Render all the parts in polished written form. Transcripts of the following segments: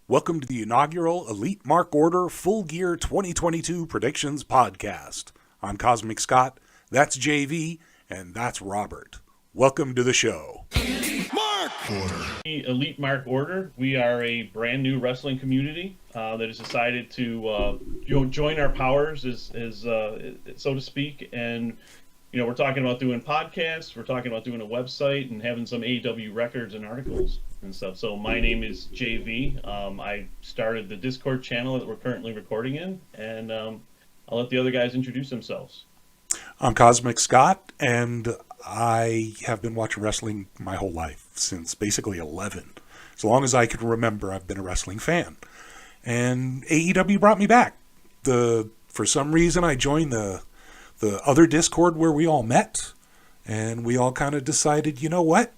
Welcome to the inaugural Elite Mark Order Full Gear 2022 Predictions Podcast. I'm Cosmic Scott, that's JV, and that's Robert. Welcome to the show. Mark Order. Elite Mark Order. We are a brand new wrestling community that has decided to join our powers, so to speak. And we're talking about doing podcasts. We're talking about doing a website and having some AEW records and articles and stuff. So my name is JV. I started the Discord channel that we're currently recording in, and I'll let the other guys introduce themselves. I'm Cosmic Scott, and I have been watching wrestling my whole life, since basically 11. As long as I can remember, I've been a wrestling fan. And AEW brought me back. For some reason, I joined the other Discord where we all met, and we all kind of decided, you know what?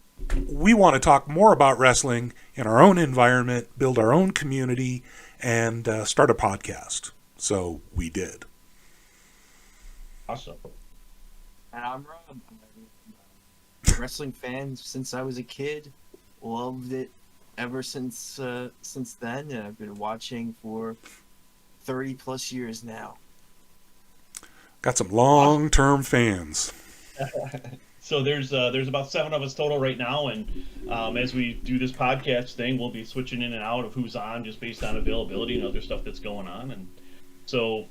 We want to talk more about wrestling in our own environment, build our own community, and start a podcast. So we did. Awesome. And I'm Rob. I'm a wrestling fan since I was a kid. Loved it ever since then. And I've been watching for 30 plus years now. Got some long-term fans. So there's about 7 of us total right now, and as we do this podcast thing, we'll be switching in and out of who's on just based on availability and other stuff that's going on. And so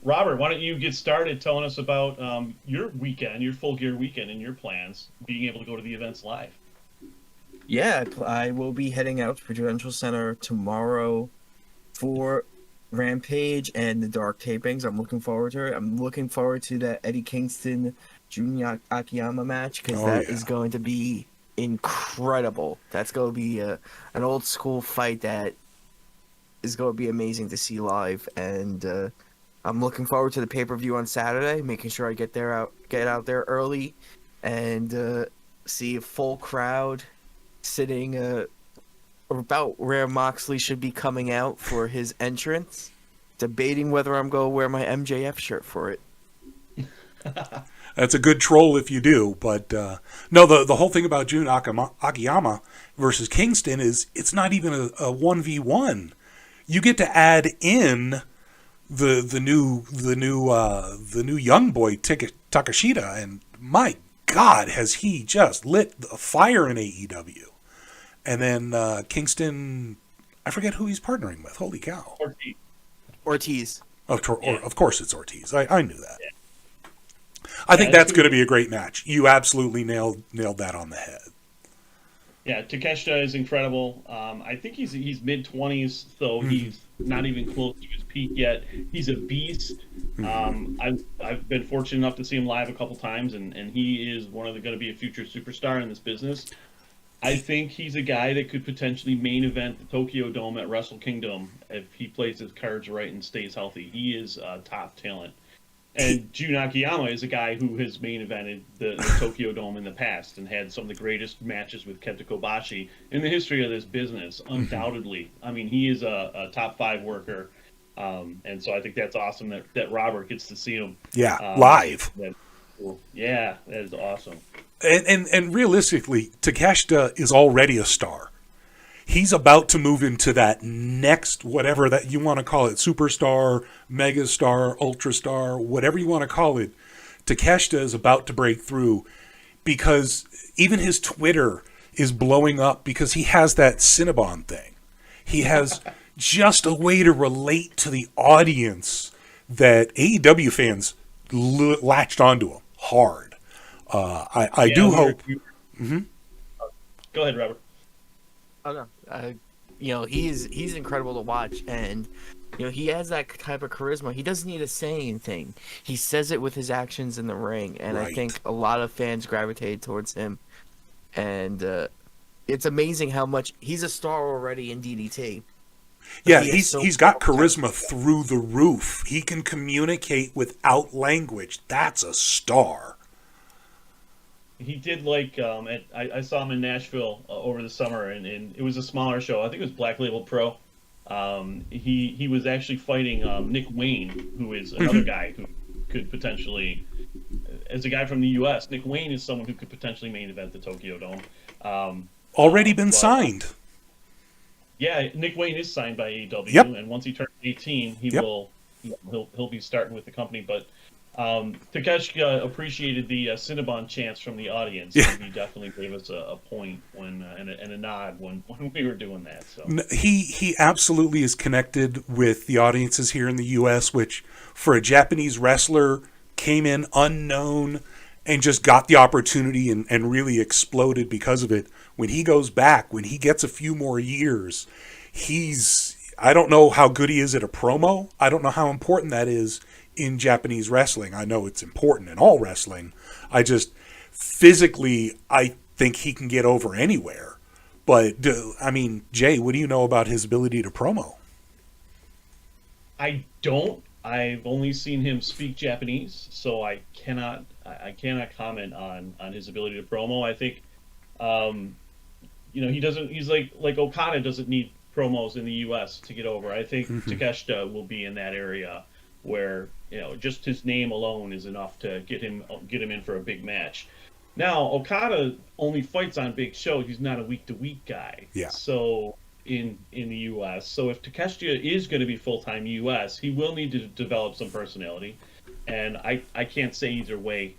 Robert, why don't you get started telling us about your weekend, your Full Gear weekend, and your plans, being able to go to the events live. Yeah, I will be heading out to Prudential Center tomorrow for Rampage and the Dark tapings. I'm looking forward to it. I'm looking forward to that Eddie Kingston Junior Akiyama match, because that is going to be incredible. That's going to be an old school fight that is going to be amazing to see live. And I'm looking forward to the pay-per-view on Saturday, making sure I get out there early and see a full crowd sitting about where Moxley should be coming out for his entrance, debating whether I'm going to wear my MJF shirt for it. That's a good troll if you do, but no, the whole thing about Jun Akiyama versus Kingston is it's not even a 1v1. You get to add in the new young boy Takashita, and my God, has he just lit the fire in AEW. And then Kingston, I forget who he's partnering with. Holy cow. Ortiz. Of course it's Ortiz. I knew that. Yeah. I think that's going to be a great match. You absolutely nailed that on the head. Yeah, Takeshita is incredible. I think he's mid-20s, so he's not even close to his peak yet. He's a beast. I've been fortunate enough to see him live a couple times, and he is going to be a future superstar in this business. I think he's a guy that could potentially main event the Tokyo Dome at Wrestle Kingdom if he plays his cards right and stays healthy. He is a top talent. And Jun Akiyama is a guy who has main evented the Tokyo Dome in the past and had some of the greatest matches with Kenta Kobashi in the history of this business, undoubtedly. I mean, he is a top 5 worker. And so I think that's awesome that Robert gets to see him. Yeah, live. Yeah, that is awesome. And realistically, Takeshita is already a star. He's about to move into that next, whatever that you want to call it, superstar, megastar, ultrastar, whatever you want to call it. Takeshita is about to break through, because even his Twitter is blowing up because he has that Cinnabon thing. He has just a way to relate to the audience that AEW fans latched onto him hard. I do hope. Go ahead, Robert. Oh no, he's incredible to watch, and he has that type of charisma. He doesn't need to say anything; he says it with his actions in the ring, and right. I think a lot of fans gravitate towards him, and it's amazing how much he's a star already in DDT. Yeah, he's got charisma through the roof. He can communicate without language. That's a star. He did I saw him in Nashville over the summer, and it was a smaller show. I think it was Black Label Pro. He was actually fighting Nick Wayne, who is another guy who could potentially, as a guy from the U.S., Nick Wayne is someone who could potentially main event the Tokyo Dome. Already been signed. Yeah, Nick Wayne is signed by AEW, Yep. and once he turns 18, Yep. he'll be starting with the company. But Takeshita appreciated the Cinnabon chants from the audience, Yeah. and he definitely gave us a point when and a nod when we were doing that. So He absolutely is connected with the audiences here in the U.S., which for a Japanese wrestler came in unknown and just got the opportunity and really exploded because of it. When he goes back, when he gets a few more years, I don't know how good he is at a promo. I don't know how important that is in Japanese wrestling. I know it's important in all wrestling. I just, physically, I think he can get over anywhere. But, I mean, Jay, what do you know about his ability to promo? I don't. I've only seen him speak Japanese, so I cannot comment on his ability to promo. I think um, he doesn't. He's like Okada doesn't need promos in the U.S. to get over. I think Takeshita will be in that area where just his name alone is enough to get him in for a big match. Now Okada only fights on big shows. He's not a week to week guy. Yeah. So in the U.S. So if Takeshita is going to be full time U.S., he will need to develop some personality. And I can't say either way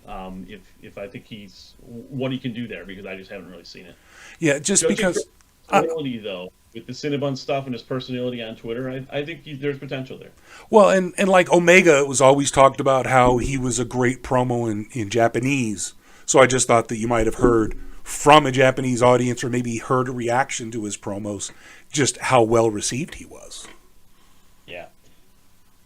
if I think he's what he can do there because I just haven't really seen it. Yeah, just Judging because. personality though, with the Cinnabon stuff and his personality on Twitter, I think there's potential there. Well, and like Omega, it was always talked about how he was a great promo in Japanese. So I just thought that you might have heard from a Japanese audience or maybe heard a reaction to his promos, just how well received he was. Yeah.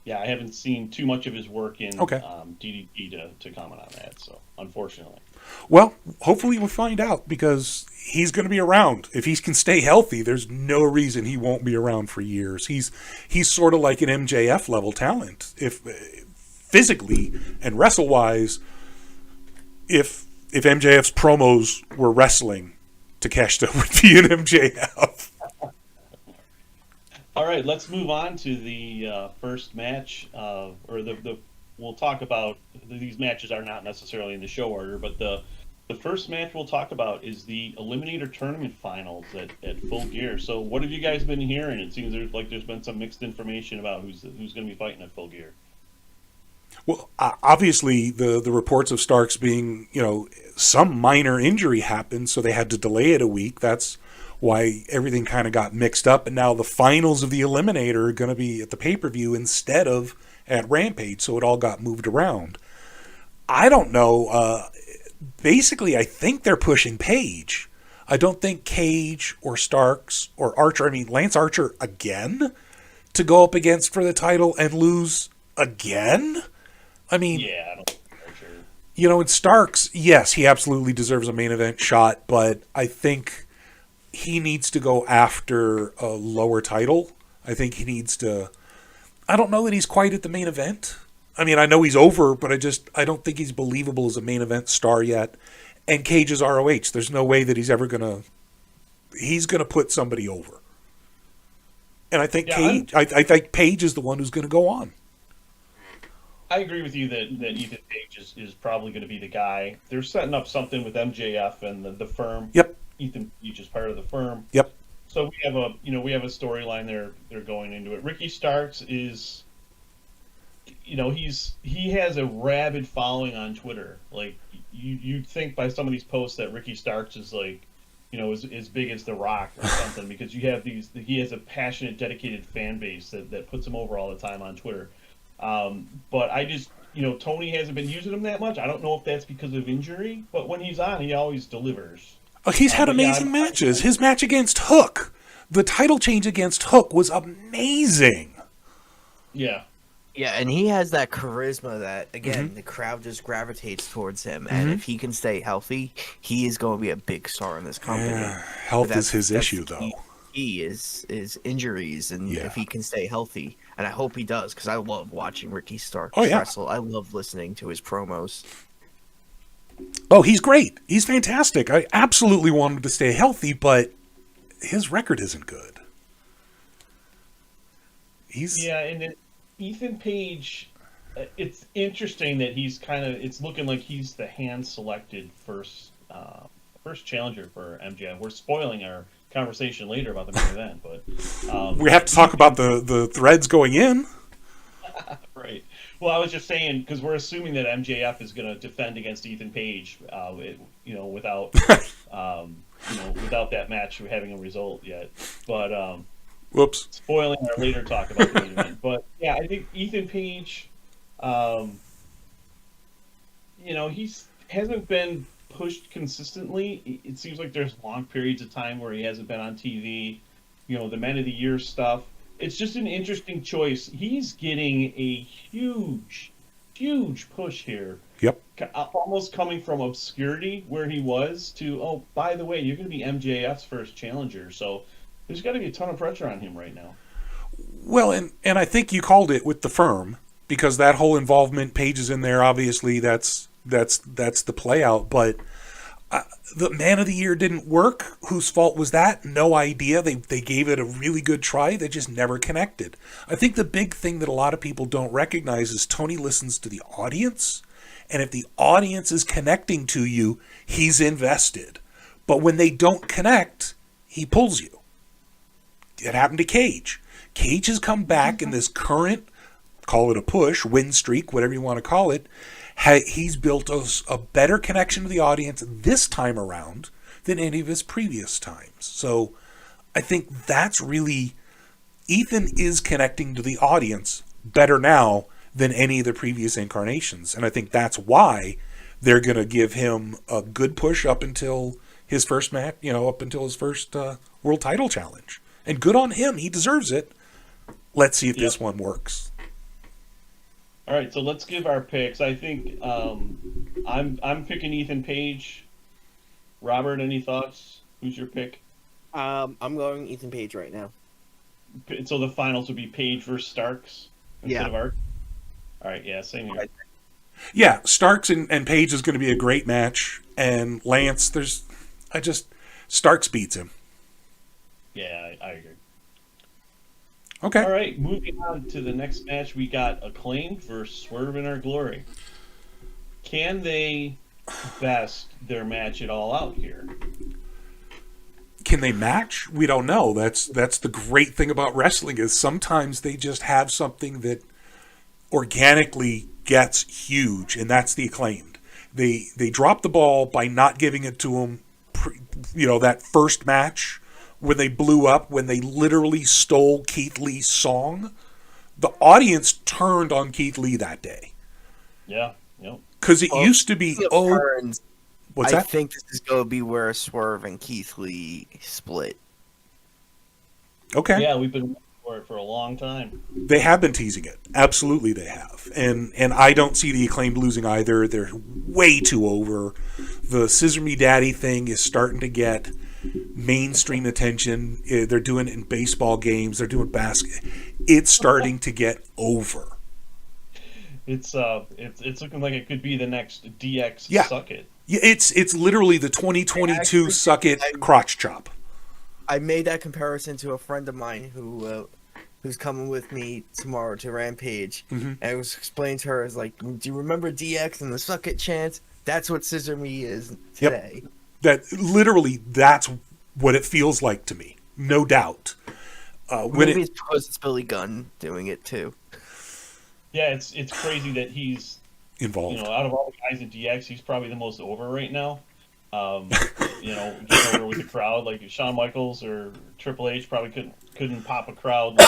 Yeah, I haven't seen too much of his work in Okay. DDP to comment on that, so unfortunately. Well, hopefully we'll find out because he's going to be around. If he can stay healthy, there's no reason he won't be around for years. He's sort of like an MJF level talent. If physically and wrestle wise, if MJF's promos were wrestling, Takeshita would be an MJF. All right, let's move on to the first match, or the. We'll talk about these matches are not necessarily in the show order, but the first match we'll talk about is the Eliminator Tournament Finals at Full Gear. So, what have you guys been hearing? It seems there's been some mixed information about who's going to be fighting at Full Gear. Well, obviously the reports of Starks being, some minor injury happened, so they had to delay it a week. That's why everything kind of got mixed up, and now the finals of the Eliminator are going to be at the pay-per-view instead of at Rampage, so it all got moved around. I don't know. Basically, I think they're pushing Page. I don't think Cage or Starks or Archer, Lance Archer again, to go up against for the title and lose again? Yeah, I don't think Archer. In Starks, yes, he absolutely deserves a main event shot, but I think he needs to go after a lower title. I think he needs to... I don't know that he's quite at the main event. I know he's over, but I don't think he's believable as a main event star yet. And Cage is ROH. There's no way that he's ever going to... He's going to put somebody over. And I think I think Page is the one who's going to go on. I agree with you that Ethan Page is probably going to be the guy. They're setting up something with MJF and the firm. Yep. Ethan Page is part of the firm. Yep. So we have a storyline they're going into it. Ricky Starks is, he has a rabid following on Twitter. Like you'd think by some of these posts that Ricky Starks is like, as big as The Rock or something because he has a passionate, dedicated fan base that puts him over all the time on Twitter. But I just, Tony hasn't been using him that much. I don't know if that's because of injury, but when he's on, he always delivers. Oh, he's had amazing matches. His match against Hook, the title change against Hook was amazing. Yeah. Yeah, and he has that charisma that, again, the crowd just gravitates towards him. And if he can stay healthy, he is going to be a big star in this company. Yeah, health is his issue, though. He is injuries, and if he can stay healthy, and I hope he does, because I love watching Ricky Starks wrestle. I love listening to his promos. Oh, he's great. He's fantastic. I absolutely want him to stay healthy, but his record isn't good. And then Ethan Page, it's interesting that it's looking like he's the hand-selected first challenger for MJF. We're spoiling our conversation later about the main event, but We have to talk about the threads going in. right. Well, I was just saying because we're assuming that MJF is going to defend against Ethan Page, without without that match having a result yet. But Whoops. spoiling our later talk about the main event. But yeah, I think Ethan Page, he hasn't been pushed consistently. It seems like there's long periods of time where he hasn't been on TV. The Men of the Year stuff. It's just an interesting choice. He's getting a huge, huge push here. Yep. Almost coming from obscurity where he was to, oh, by the way, you're going to be MJF's first challenger. So there's got to be a ton of pressure on him right now. Well, and I think you called it with the firm, because that whole involvement, Page is in there. Obviously, that's the play out. But the Man of the Year didn't work. Whose fault was that? No idea. They gave it a really good try. They just never connected. I think the big thing that a lot of people don't recognize is Tony listens to the audience. And if the audience is connecting to you, he's invested. But when they don't connect, he pulls you. It happened to Cage. Cage has come back in this current, call it a push, win streak, whatever you want to call it. He's built a better connection to the audience this time around than any of his previous times. So I think that's really, Ethan is connecting to the audience better now than any of the previous incarnations. And I think that's why they're going to give him a good push up until his first match, up until his first world title challenge. And good on him. He deserves it. Let's see if this one works. All right, so let's give our picks. I think I'm picking Ethan Page. Robert, any thoughts? Who's your pick? I'm going Ethan Page right now. So the finals would be Page versus Starks instead of Ark? All right, yeah, same here. Yeah, Starks and Page is going to be a great match. And Lance, Starks beats him. Yeah, I agree. Okay. All right, moving on to the next match, we got Acclaimed versus Swerve in Our Glory. Can they best their match it all out here? Can they match? We don't know. That's the great thing about wrestling is sometimes they just have something that organically gets huge, and that's the Acclaimed. They dropped the ball by not giving it to them, that first match when they blew up, when they literally stole Keith Lee's song. The audience turned on Keith Lee that day. Yeah, yep. Because it used to be, what's that? I think this is going to be where Swerve and Keith Lee split. Okay. Yeah, we've been waiting for it for a long time. They have been teasing it. Absolutely they have. And I don't see the Acclaimed losing either. They're way too over. The Scissor Me Daddy thing is starting to get mainstream attention. They're doing it in baseball games. They're doing basket. It's starting to get over. It's looking like it could be the next DX Suck It. Yeah, it's literally the 2022 Suck It crotch chop. I made that comparison to a friend of mine who's coming with me tomorrow to Rampage, and I was explaining to her, as like, do you remember DX and the Suck It chant? That's what Scissor Me is today. Yep. That's what it feels like to me, no doubt. Maybe it's because it's Billy Gunn doing it too. Yeah, it's crazy that he's involved. Out of all the guys in DX, he's probably the most over right now. Getting over with the crowd, like Shawn Michaels or Triple H probably couldn't pop a crowd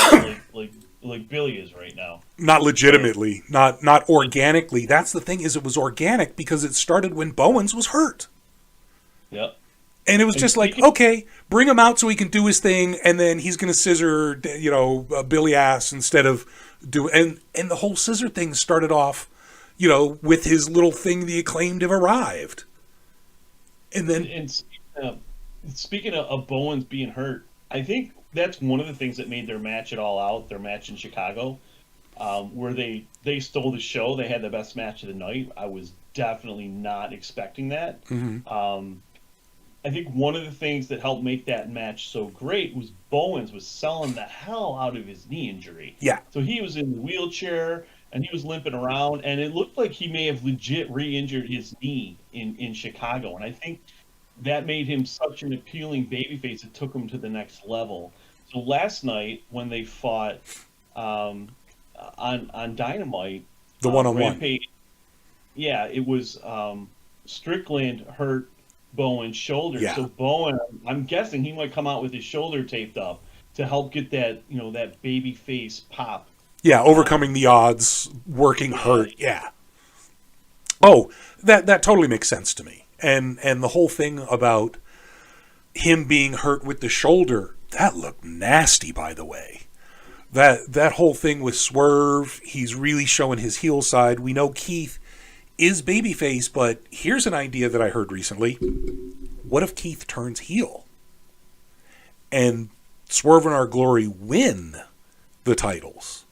like Billy is right now. Not legitimately, not organically. That's the thing, is it was organic because it started when Bowens was hurt. Yep. And it was just like, okay, bring him out so he can do his thing, and then he's going to scissor, Billy ass instead of and the whole scissor thing started off, with his little thing, the Acclaimed have arrived. And then... And speaking of Bowens being hurt, I think that's one of the things that made their match it all out, their match in Chicago, where they stole the show. They had the best match of the night. I was definitely not expecting that. Mm-hmm. I think one of the things that helped make that match so great was Bowens was selling the hell out of his knee injury. Yeah. So he was in the wheelchair, and he was limping around, and it looked like he may have legit re-injured his knee in Chicago. And I think that made him such an appealing babyface. It took him to the next level. So last night when they fought on Dynamite, The one-on-one. Rampage, yeah, it was Strickland hurt Bowen's shoulder. Yeah. So Bowen, I'm guessing he might come out with his shoulder taped up to help get that, that baby face pop. Yeah, overcoming the odds, working hurt. Yeah. Oh, that totally makes sense to me. And the whole thing about him being hurt with the shoulder, that looked nasty, by the way. That whole thing with Swerve, he's really showing his heel side. We know Keith is babyface, but here's an idea that I heard recently. What if Keith turns heel? And Swerve and Our Glory win the titles.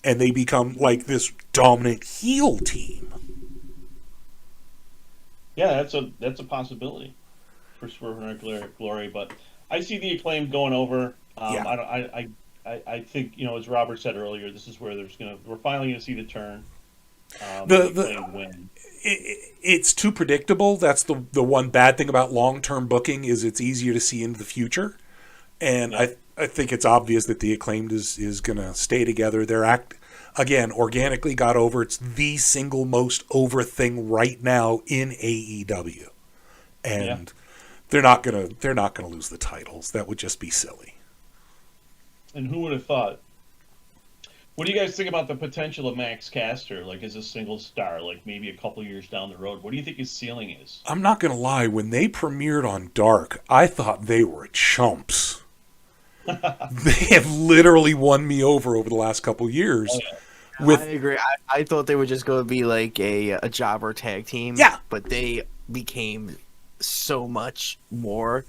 And they become like this dominant heel team. Yeah, that's a possibility for Swerve and Our Glory, but I see the Acclaimed going over. Yeah. I think, as Robert said earlier, this is where we're finally going to see the turn. The Acclaimed win. It's too predictable. That's the one bad thing about long-term booking is it's easier to see into the future. And Yeah. I think it's obvious that the Acclaimed is going to stay together. Again, organically got over. It's the single most over thing right now in AEW. And they're not going to lose the titles. That would just be silly. And who would have thought? What do you guys think about the potential of Max Caster, like as a single star, like maybe a couple years down the road? What do you think his ceiling is? I'm not going to lie. When they premiered on Dark, I thought they were chumps. They have literally won me over the last couple years. Oh, yeah. I agree. I thought they were just going to be like a jobber tag team. Yeah. But they became so much more.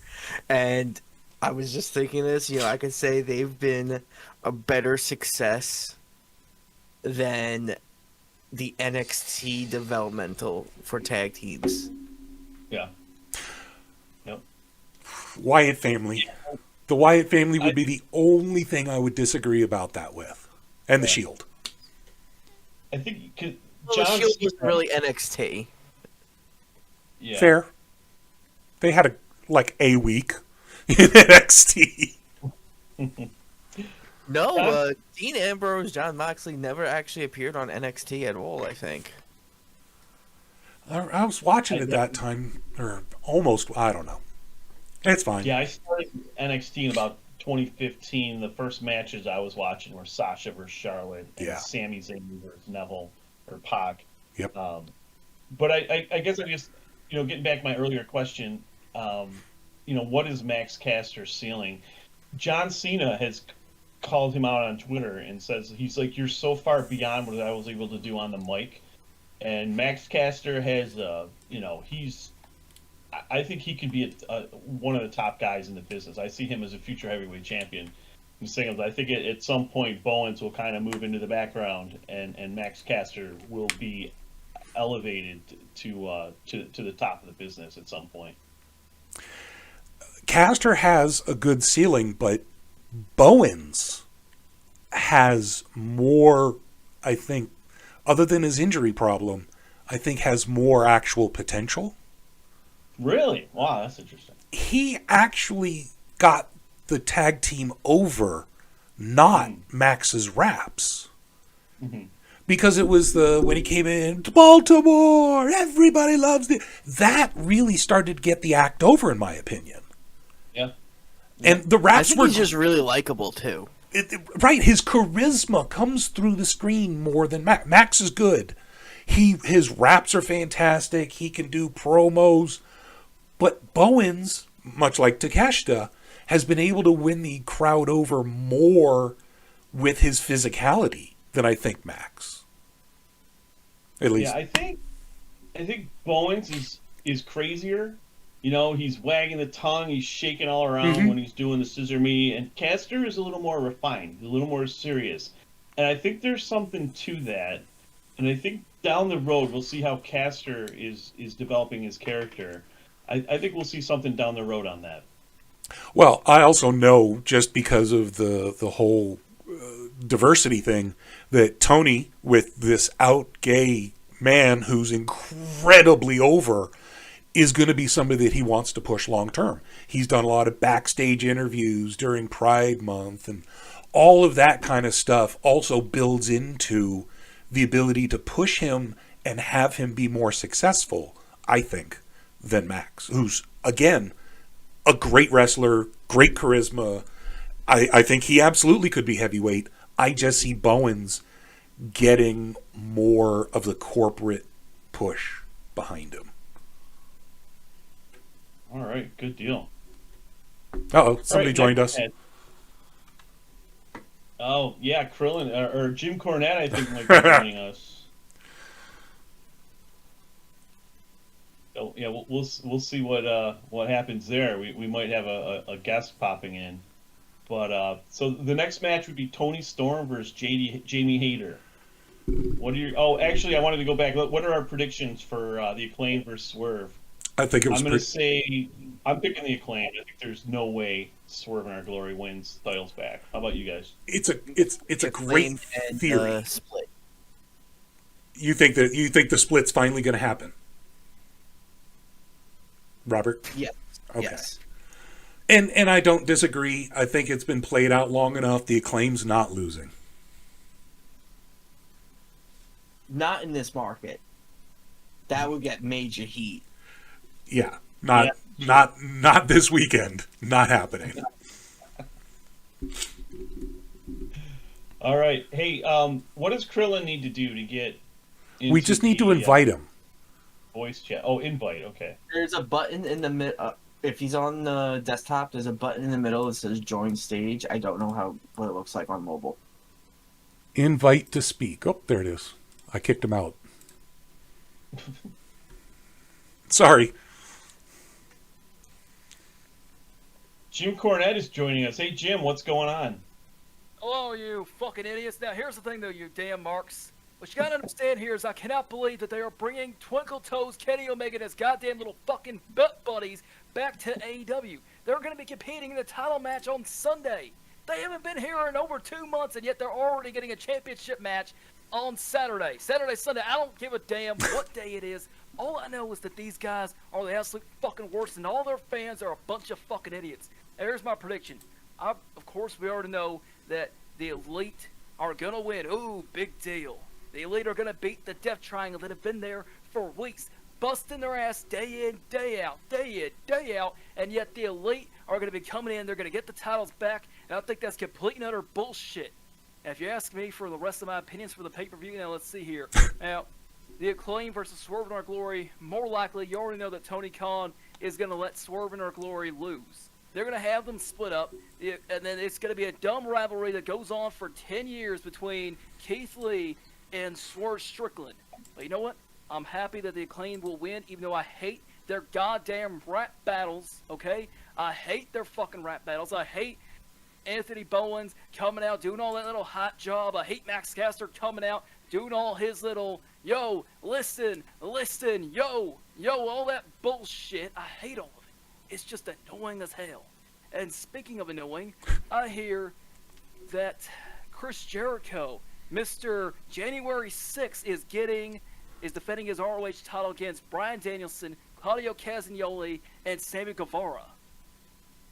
And I was just thinking this, I could say they've been a better success than the NXT developmental for tag teams. Yeah. Yep. Wyatt family. The Wyatt family would be the only thing I would disagree about that with. And the Shield. I think The John Shield was Cena- really NXT. yeah. Fair. They had a week in NXT. No, Dean Ambrose, John Moxley never actually appeared on NXT at all, I think. I was watching it that time, or almost, I don't know. It's fine. Yeah, I started NXT in about 2015. The first matches I was watching were Sasha versus Charlotte and Yeah. Sami Zayn versus Neville or Pac. Yep. But I guess I just, getting back to my earlier question, what is Max Caster's ceiling? John Cena has called him out on Twitter and says, he's like, you're so far beyond what I was able to do on the mic. And Max Caster has, I think he could be one of the top guys in the business. I see him as a future heavyweight champion in singles. I think at some point Bowens will kind of move into the background, and Max Caster will be elevated to the top of the business at some point. Caster has a good ceiling, but Bowens has more, I think, other than his injury problem, I think has more actual potential. Really? Wow, that's interesting. He actually got the tag team over, not Max's raps. Mm-hmm. Because it was when he came in to Baltimore, everybody loves it. That really started to get the act over, in my opinion. Yeah. And the I raps think were he's just really likable, too. right. His charisma comes through the screen more than Max. Max is good. His raps are fantastic. He can do promos. But Bowens, much like Takeshita, has been able to win the crowd over more with his physicality than I think Max. At least. Yeah, I think Bowens is crazier. He's wagging the tongue, he's shaking all around when he's doing the scissor me, and Caster is a little more refined, a little more serious. And I think there's something to that. And I think down the road we'll see how Caster is developing his character. I think we'll see something down the road on that. Well, I also know, just because of the whole diversity thing, that Tony, with this out gay man who's incredibly over, is going to be somebody that he wants to push long term. He's done a lot of backstage interviews during Pride Month, and all of that kind of stuff also builds into the ability to push him and have him be more successful, I think, than Max, who's, again, a great wrestler, great charisma. I think he absolutely could be heavyweight. I just see Bowens getting more of the corporate push behind him. All right, good deal. Uh-oh, somebody joined us. Oh, yeah, Krillin, or Jim Cornette, I think, might be joining us. Oh, yeah, we'll see what happens there. We might have a guest popping in. But so the next match would be Tony Storm versus Jamie Hayter. What are your? Oh, actually, I wanted to go back. What are our predictions for the Acclaim versus Swerve? I think it was. I'm going to say I'm picking the Acclaim. I think there's no way Swerve in Our Glory wins titles back. How about you guys? It's a great theory. Split. You think the split's finally going to happen, Robert? Yeah. Okay. Yes. And I don't disagree. I think it's been played out long enough. The Acclaim's not losing. Not in this market. That would get major heat. Yeah. Not this weekend. Not happening. All right. Hey, what does Krillin need to do to get into We just need to invite him. Voice chat. Oh, invite. Okay. There's a button in the middle. If he's on the desktop, there's a button in the middle that says "Join Stage." I don't know what it looks like on mobile. Invite to speak. Oh, there it is. I kicked him out. Sorry. Jim Cornette is joining us. Hey, Jim, what's going on? Hello, you fucking idiots. Now, here's the thing, though, you damn marks. What you gotta understand here is I cannot believe that they are bringing Twinkle Toes, Kenny Omega, and his goddamn little fucking butt buddies back to AEW. They're gonna be competing in a title match on Sunday. They haven't been here in over 2 months, and yet they're already getting a championship match on Saturday. Sunday. I don't give a damn what day it is. All I know is that these guys are the absolute fucking worst, and all their fans are a bunch of fucking idiots. And here's my prediction. Of course, we already know that the Elite are gonna win. Ooh, big deal. The Elite are going to beat the Death Triangle that have been there for weeks, busting their ass day in, day out, and yet the Elite are going to be coming in, they're going to get the titles back, and I think that's complete and utter bullshit. And if you ask me for the rest of my opinions for the pay-per-view, now let's see here. Now, the Acclaim versus Swerve in Our Glory, more likely, you already know that Tony Khan is going to let Swerve in Our Glory lose. They're going to have them split up, and then it's going to be a dumb rivalry that goes on for 10 years between Keith Lee and Swerve Strickland. But you know what? I'm happy that the Acclaim will win, even though I hate their goddamn rap battles, okay? I hate their fucking rap battles. I hate Anthony Bowens coming out, doing all that little hot job. I hate Max Caster coming out, doing all his little, yo, listen, yo, all that bullshit. I hate all of it. It's just annoying as hell. And speaking of annoying, I hear that Chris Jericho, Mr. January 6th, is defending his ROH title against Bryan Danielson, Claudio Castagnoli, and Sammy Guevara.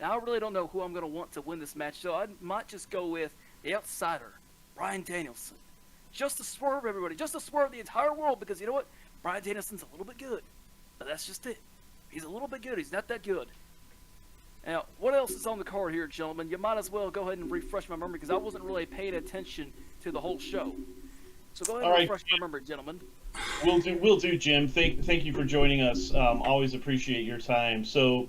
Now, I really don't know who I'm going to want to win this match, so I might just go with the outsider, Bryan Danielson. Just to swerve everybody, just to swerve the entire world, because you know what? Bryan Danielson's a little bit good, but that's just it. He's a little bit good, he's not that good. Now, what else is on the card here, gentlemen? You might as well go ahead and refresh my memory, because I wasn't really paying attention to the whole show. So go ahead and refresh my memory, gentlemen. Will do, Jim. Thank you for joining us. Always appreciate your time. So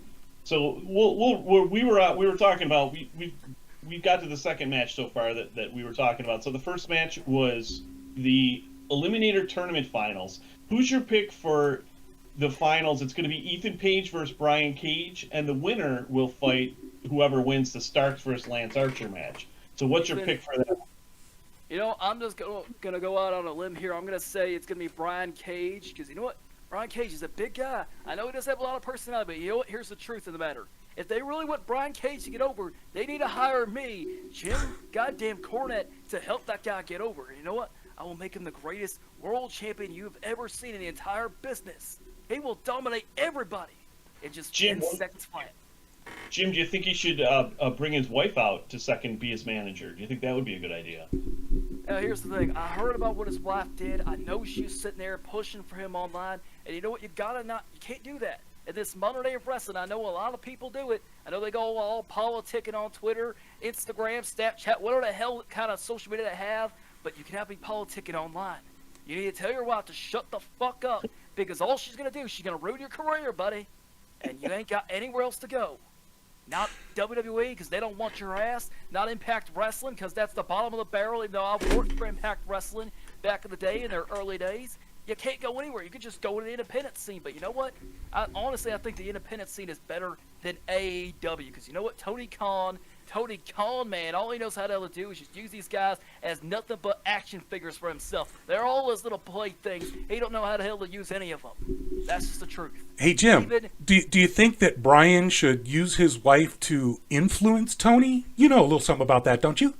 we were talking about we got to the second match so far that we were talking about. So the first match was the Eliminator Tournament Finals. Who's your pick for the finals? It's going to be Ethan Page versus Brian Cage, and the winner will fight whoever wins the Starks versus Lance Archer match. So what's your pick for that? You know, I'm just going to go out on a limb here. I'm going to say it's going to be Brian Cage, because you know what? Brian Cage is a big guy. I know he doesn't have a lot of personality, but you know what? Here's the truth of the matter. If they really want Brian Cage to get over, they need to hire me, Jim goddamn Cornette, to help that guy get over. And you know what? I will make him the greatest world champion you've ever seen in the entire business. He will dominate everybody. It just Jim, 10 seconds flat. Jim, do you think he should bring his wife out to second be his manager? Do you think that would be a good idea? Here's the thing. I heard about what his wife did. I know she's sitting there pushing for him online. And you know what? You can't do that. In this modern day of wrestling, I know a lot of people do it. I know they go all politicking on Twitter, Instagram, Snapchat, whatever the hell kind of social media they have. But you cannot be politicking online. You need to tell your wife to shut the fuck up. Because all she's going to do, she's going to ruin your career, buddy. And you ain't got anywhere else to go. Not WWE, because they don't want your ass. Not Impact Wrestling, because that's the bottom of the barrel, even though I worked for Impact Wrestling back in the day, in their early days. You can't go anywhere. You could just go to the independent scene. But you know what? Honestly, I think the independent scene is better than AEW. Because you know what? Tony Khan, man, all he knows how to do is just use these guys as nothing but action figures for himself. They're all his little playthings. He don't know how the hell to use any of them. That's just the truth. Hey, Jim, do you think that Brian should use his wife to influence Tony? You know a little something about that, don't you?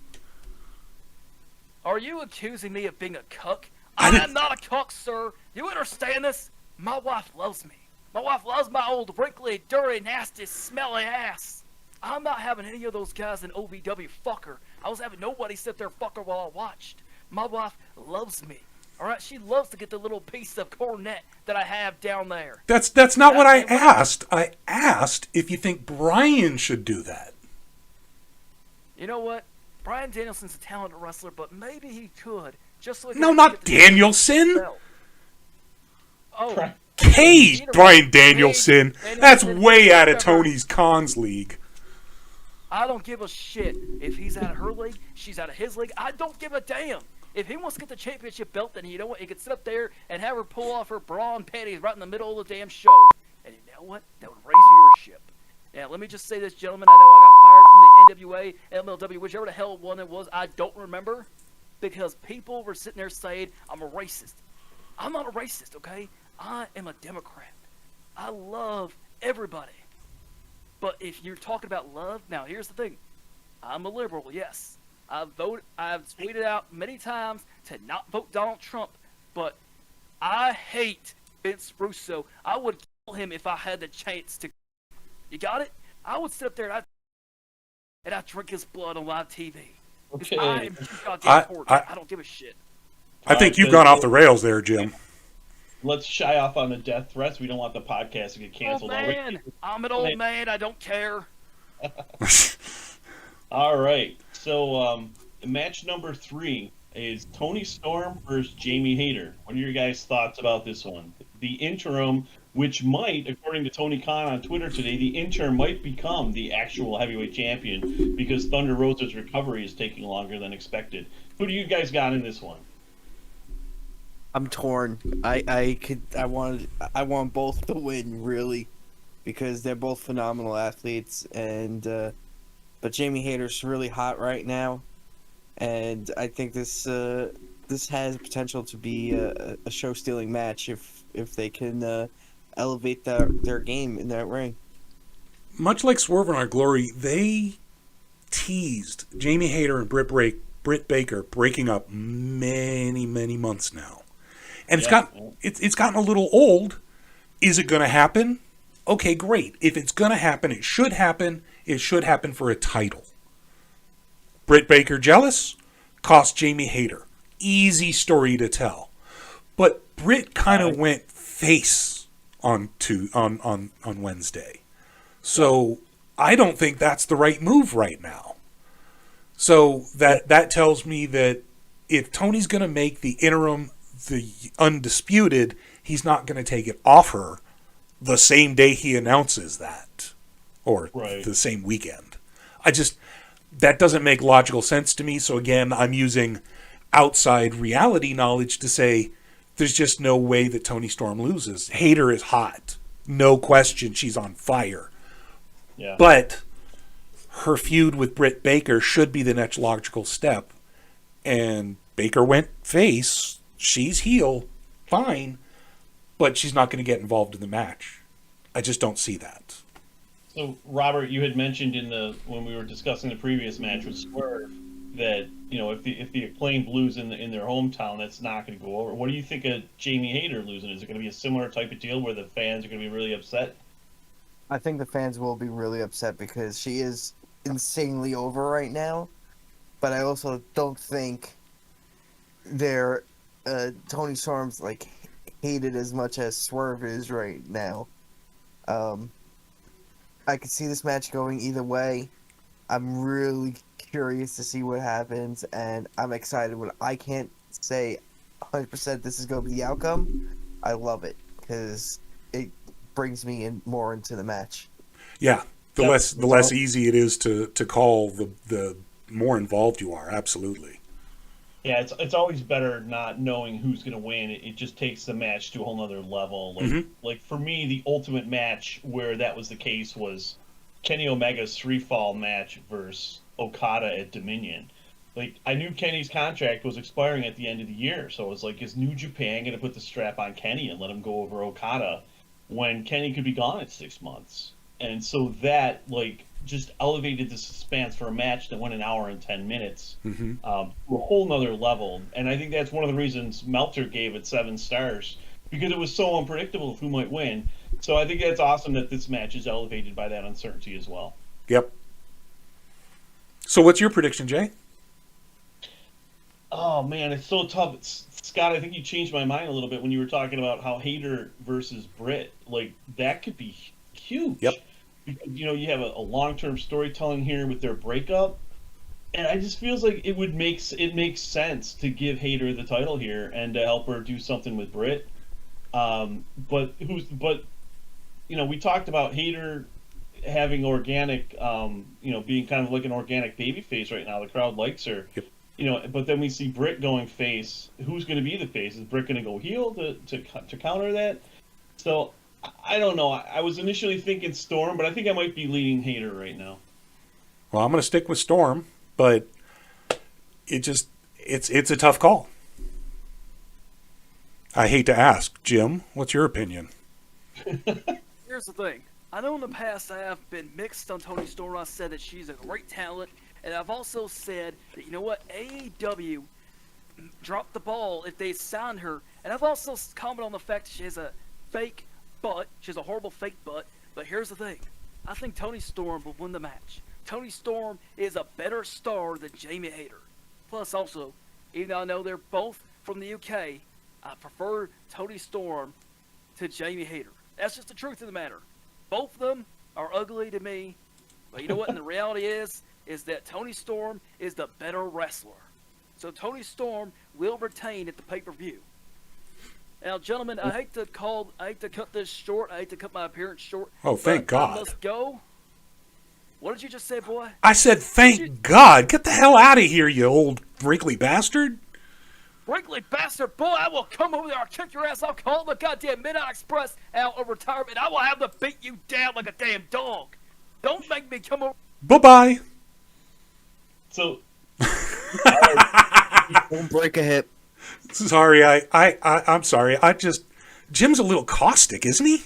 Are you accusing me of being a cuck? I am not a cuck, sir. You understand this? My wife loves me. My wife loves my old wrinkly, dirty, nasty, smelly ass. I'm not having any of those guys in OVW fucker. I was having nobody sit there fucker while I watched. My wife loves me. All right, she loves to get the little piece of cornet that I have down there. That's not what I asked. I asked if you think Brian should do that. You know what? Bryan Danielson's a talented wrestler, but maybe he could. Just so he No, can not get the Danielson. belt. Oh, Cage, Bryan Danielson. Cage, That's Danielson, way out of whatever. Tony's Khan's league. I don't give a shit if he's out of her league, she's out of his league. I don't give a damn. If he wants to get the championship belt, then you know what? He could sit up there and have her pull off her bra and panties right in the middle of the damn show. And you know what? That would raise viewership. Now, let me just say this, gentlemen. I know I got fired from the NWA, MLW, whichever the hell one it was. I don't remember. Because people were sitting there saying, I'm a racist. I'm not a racist, okay? I am a Democrat. I love everybody. But if you're talking about love, now here's the thing. I'm a liberal, yes. I've tweeted out many times to not vote Donald Trump, but I hate Vince Russo. I would kill him if I had the chance to. You got it? I would sit up there and I'd drink his blood on live TV. Okay. I am too goddamn important. I don't give a shit. I think you've gone off the rails there, Jim. Let's shy off on the death threats. We don't want the podcast to get canceled. Old man. I'm an old man. I don't care. All right. So, match number 3 is Tony Storm versus Jamie Hayter. What are your guys' thoughts about this one? The interim, which might, according to Tony Khan on Twitter today, the interim might become the actual heavyweight champion because Thunder Rosa's recovery is taking longer than expected. Who do you guys got in this one? I'm torn. I want both to win, really, because they're both phenomenal athletes, and but Jamie Hayter's really hot right now, and I think this has potential to be a show-stealing match if they can elevate their game in that ring. Much like Swerve and Our Glory, they teased Jamie Hayter and Britt Baker breaking up many months now. And it's gotten a little old. Is it going to happen? Okay, great. If it's going to happen, it should happen. It should happen for a title. Britt Baker jealous? Cost Jamie Hayter. Easy story to tell. But Britt kind of went face on Wednesday. So I don't think that's the right move right now. So that tells me that if Tony's going to make the interim the undisputed, he's not going to take it off her the same day he announces that, or the same weekend. That doesn't make logical sense to me. So again, I'm using outside reality knowledge to say there's just no way that Tony Storm loses. Hayter is hot. No question, she's on fire. Yeah. But her feud with Britt Baker should be the next logical step. And Baker went face. She's heel, fine, but she's not going to get involved in the match. I just don't see that. So, Robert, you had mentioned when we were discussing the previous match with Swerve, that if the Acclaimed lose in their hometown, that's not going to go over. What do you think of Jamie Hayter losing? Is it going to be a similar type of deal where the fans are going to be really upset? I think the fans will be really upset because she is insanely over right now. But I also don't think they're Tony Storm's like hated as much as Swerve is right now. I could see this match going either way. I'm really curious to see what happens, and I'm excited. When I can't say 100% this is going to be the outcome, I love it because it brings me in more into the match. Yeah, the less easy it is to call, the more involved you are. Absolutely. Yeah, it's always better not knowing who's going to win. It just takes the match to a whole nother level. Like for me, the ultimate match where that was the case was Kenny Omega's 3-fall match versus Okada at Dominion. Like, I knew Kenny's contract was expiring at the end of the year, so it was like, is New Japan going to put the strap on Kenny and let him go over Okada when Kenny could be gone in 6 months? And so that, like, just elevated the suspense for a match that went an hour and 10 minutes to a whole nother level. And I think that's one of the reasons Meltzer gave it 7 stars, because it was so unpredictable of who might win. So I think that's awesome that this match is elevated by that uncertainty as well. Yep. So what's your prediction, Jay? Oh, man, it's so tough. Scott, I think you changed my mind a little bit when you were talking about how Hayter versus Britt, like, that could be huge. Yep. You know, you have a long-term storytelling here with their breakup, and I just feels like it makes sense to give Hayter the title here and to help her do something with Britt. But we talked about Hayter having organic, being kind of like an organic babyface right now. The crowd likes her. Yep. But then we see Britt going face. Who's going to be the face? Is Britt going to go heel to counter that? So I don't know. I was initially thinking Storm, but I think I might be leaning Hayter right now. Well, I'm going to stick with Storm, but it's a tough call. I hate to ask, Jim, what's your opinion? Here's the thing. I know in the past I have been mixed on Toni Storm. I said that she's a great talent, and I've also said that, you know what, AEW dropped the ball if they signed her. And I've also commented on the fact that she has a fake butt. She has a horrible fake butt. But here's the thing. I think Toni Storm will win the match. Toni Storm is a better star than Jamie Hayter. Plus, also, even though I know they're both from the UK, I prefer Toni Storm to Jamie Hayter. That's just the truth of the matter. Both of them are ugly to me. But you know what? And the reality is that Toni Storm is the better wrestler. So Toni Storm will retain at the pay-per-view. Now, gentlemen, I hate to cut this short. I hate to cut my appearance short. Oh, thank God. I must go. What did you just say, boy? I said, thank God. Get the hell out of here, you old wrinkly bastard. Wrinkly bastard, boy, I will come over there, I'll kick your ass, I'll call the goddamn Midnight Express out of retirement, I will have to beat you down like a damn dog. Don't make me come over. Bye-bye. So, Don't break a hip. Sorry, I'm sorry. Jim's a little caustic, isn't he?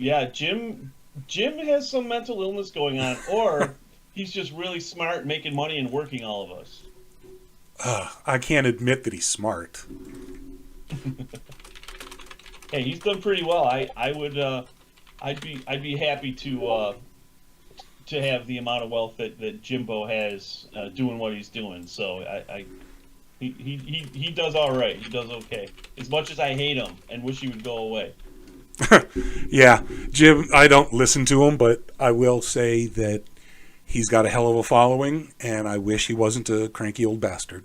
yeah, Jim has some mental illness going on, or he's just really smart, making money and working all of us. I can't admit that he's smart. Hey, he's done pretty well. I'd be happy to have the amount of wealth that Jimbo has doing what he's doing. So he does all right. He does okay. As much as I hate him and wish he would go away. Yeah, Jim, I don't listen to him, but I will say that he's got a hell of a following, and I wish he wasn't a cranky old bastard.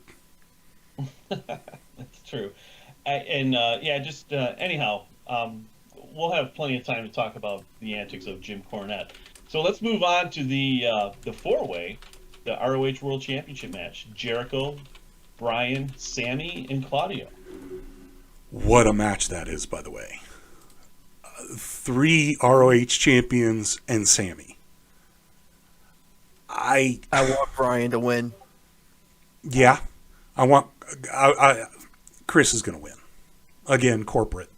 That's true. Anyhow, we'll have plenty of time to talk about the antics of Jim Cornette. So let's move on to the four-way, the ROH World Championship match. Jericho, Bryan, Sammy, and Claudio. What a match that is, by the way. 3 ROH champions and Sammy. I want Bryan to win. Yeah. Chris is going to win. Again, corporate.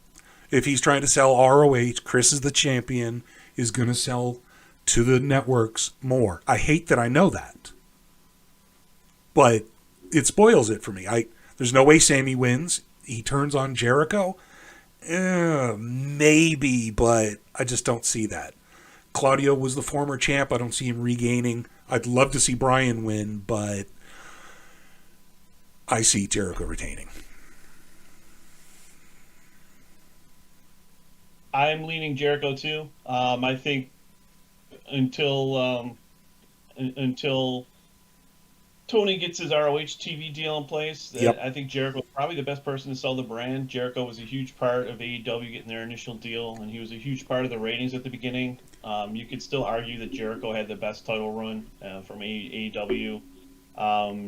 If he's trying to sell ROH, Chris is the champion, is going to sell to the networks more. I hate that I know that. but it spoils it for me. There's no way Sammy wins. He turns on Jericho. Maybe, but I just don't see that. Claudio was the former champ. I don't see him regaining. I'd love to see Bryan win, but I see Jericho retaining. I'm leaning Jericho too. I think until Tony gets his ROH TV deal in place, Yep. I think Jericho is probably the best person to sell the brand. Jericho was a huge part of AEW getting their initial deal, and he was a huge part of the ratings at the beginning. You could still argue that Jericho had the best title run from AEW,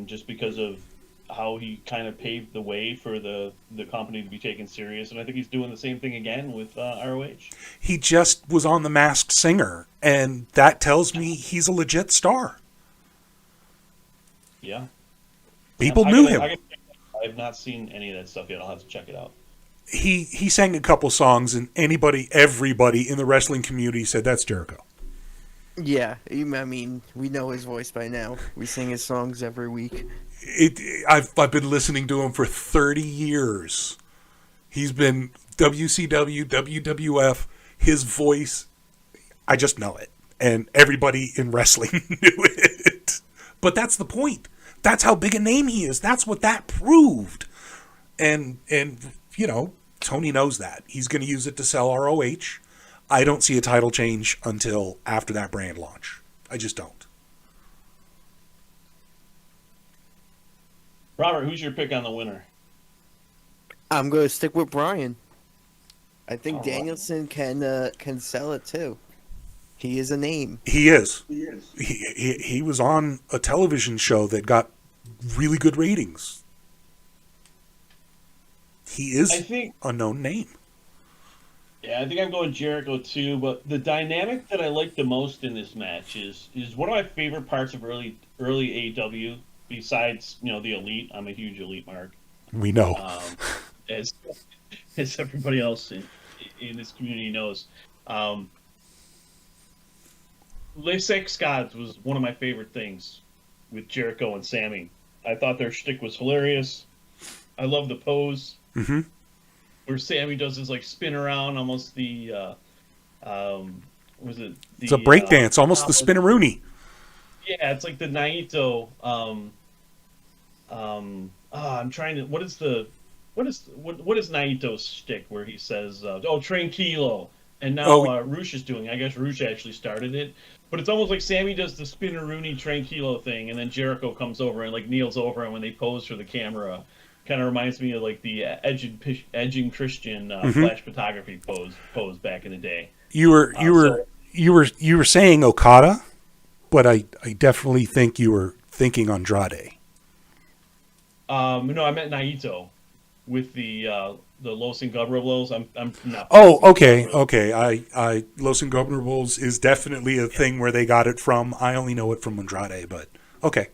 just because of how he kind of paved the way for the company to be taken serious. And I think he's doing the same thing again with ROH. He just was on The Masked Singer, and that tells me he's a legit star. Yeah. People knew him. I have not seen any of that stuff yet. I'll have to check it out. He sang a couple songs, and everybody in the wrestling community said, that's Jericho. Yeah, I mean, we know his voice by now. We sing his songs every week. I've been listening to him for 30 years. He's been WCW, WWF, his voice, I just know it. And everybody in wrestling knew it. But that's the point. That's how big a name he is. That's what that proved. And you know, Tony knows that. He's going to use it to sell ROH. I don't see a title change until after that brand launch. I just don't. Robert, who's your pick on the winner? I'm going to stick with Bryan. I think All right. Danielson can sell it too. He is a name. He is. He was on a television show that got really good ratings. He is a known name. Yeah, I think I'm going Jericho too, but the dynamic that I like the most in this match is one of my favorite parts of early AEW, besides, you know, the Elite. I'm a huge Elite mark. We know. As everybody else in this community knows. Les Sex Gods was one of my favorite things with Jericho and Sammy. I thought their shtick was hilarious. I love the pose. Mm-hmm. Where Sammy does his like spin around, almost the was it? It's a breakdance, almost the spinneroonie. Yeah, it's like the Naito. I'm trying to. What is Naito's shtick where he says, tranquilo, and now Rush is doing. I guess Rush actually started it, but it's almost like Sammy does the spinneroonie tranquilo thing, and then Jericho comes over and like kneels over him when they pose for the camera. Kind of reminds me of like the edging Christian flash photography pose back in the day. You were saying Okada, but I definitely think you were thinking Andrade. No, I meant Naito with the Los Ingobernables. I'm not. Oh, okay. Los Ingobernables is definitely a thing where they got it from. I only know it from Andrade, but okay.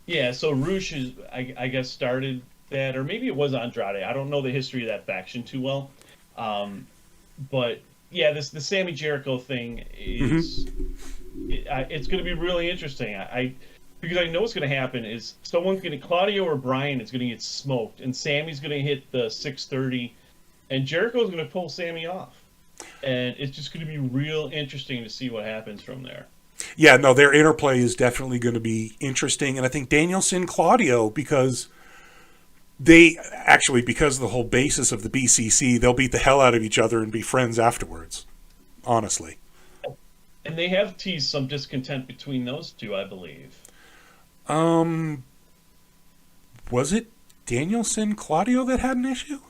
Yeah, so Rush is, I guess, started that, or maybe it was Andrade. I don't know the history of that faction too well. But yeah, the Sammy Jericho thing is it's going to be really interesting. Because I know what's going to happen is Claudio or Bryan is going to get smoked, and Sammy's going to hit the 630, and Jericho's going to pull Sammy off, and it's just going to be real interesting to see what happens from there. Yeah, no, their interplay is definitely going to be interesting. And I think Danielson, Claudio, because of the whole basis of the BCC, they'll beat the hell out of each other and be friends afterwards, honestly. And they have teased some discontent between those two, I believe. Was it Danielson, Claudio that had an issue?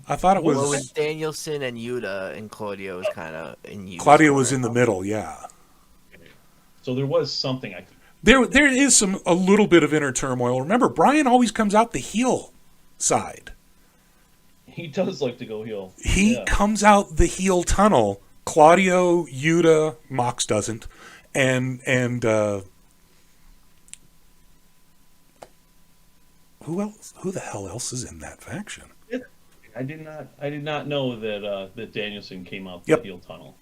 I thought it was... Well, it was Danielson and Yuta, and Claudio was kind of in Yuta's Claudio was corner. in the middle, yeah. So there was something. There is a little bit of inner turmoil. Remember, Bryan always comes out the heel side. He does like to go heel. He comes out the heel tunnel. Claudio, Yuta, Mox doesn't, and who else? Who the hell else is in that faction? I did not know that Danielson came out the heel tunnel.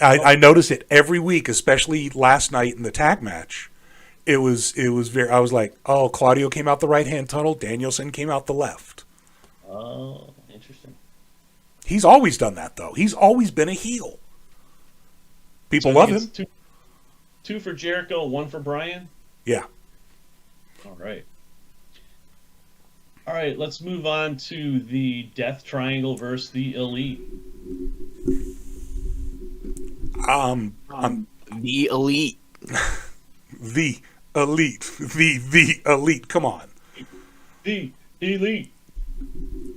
I notice it every week, especially last night in the tag match. It was very. I was like, oh, Claudio came out the right hand tunnel. Danielson came out the left. Oh, interesting. He's always done that though. He's always been a heel. People love him. Two for Jericho, one for Bryan. Yeah. All right. All right, let's move on to the Death Triangle versus the Elite. The Elite. The Elite. The Elite. Come on. The Elite.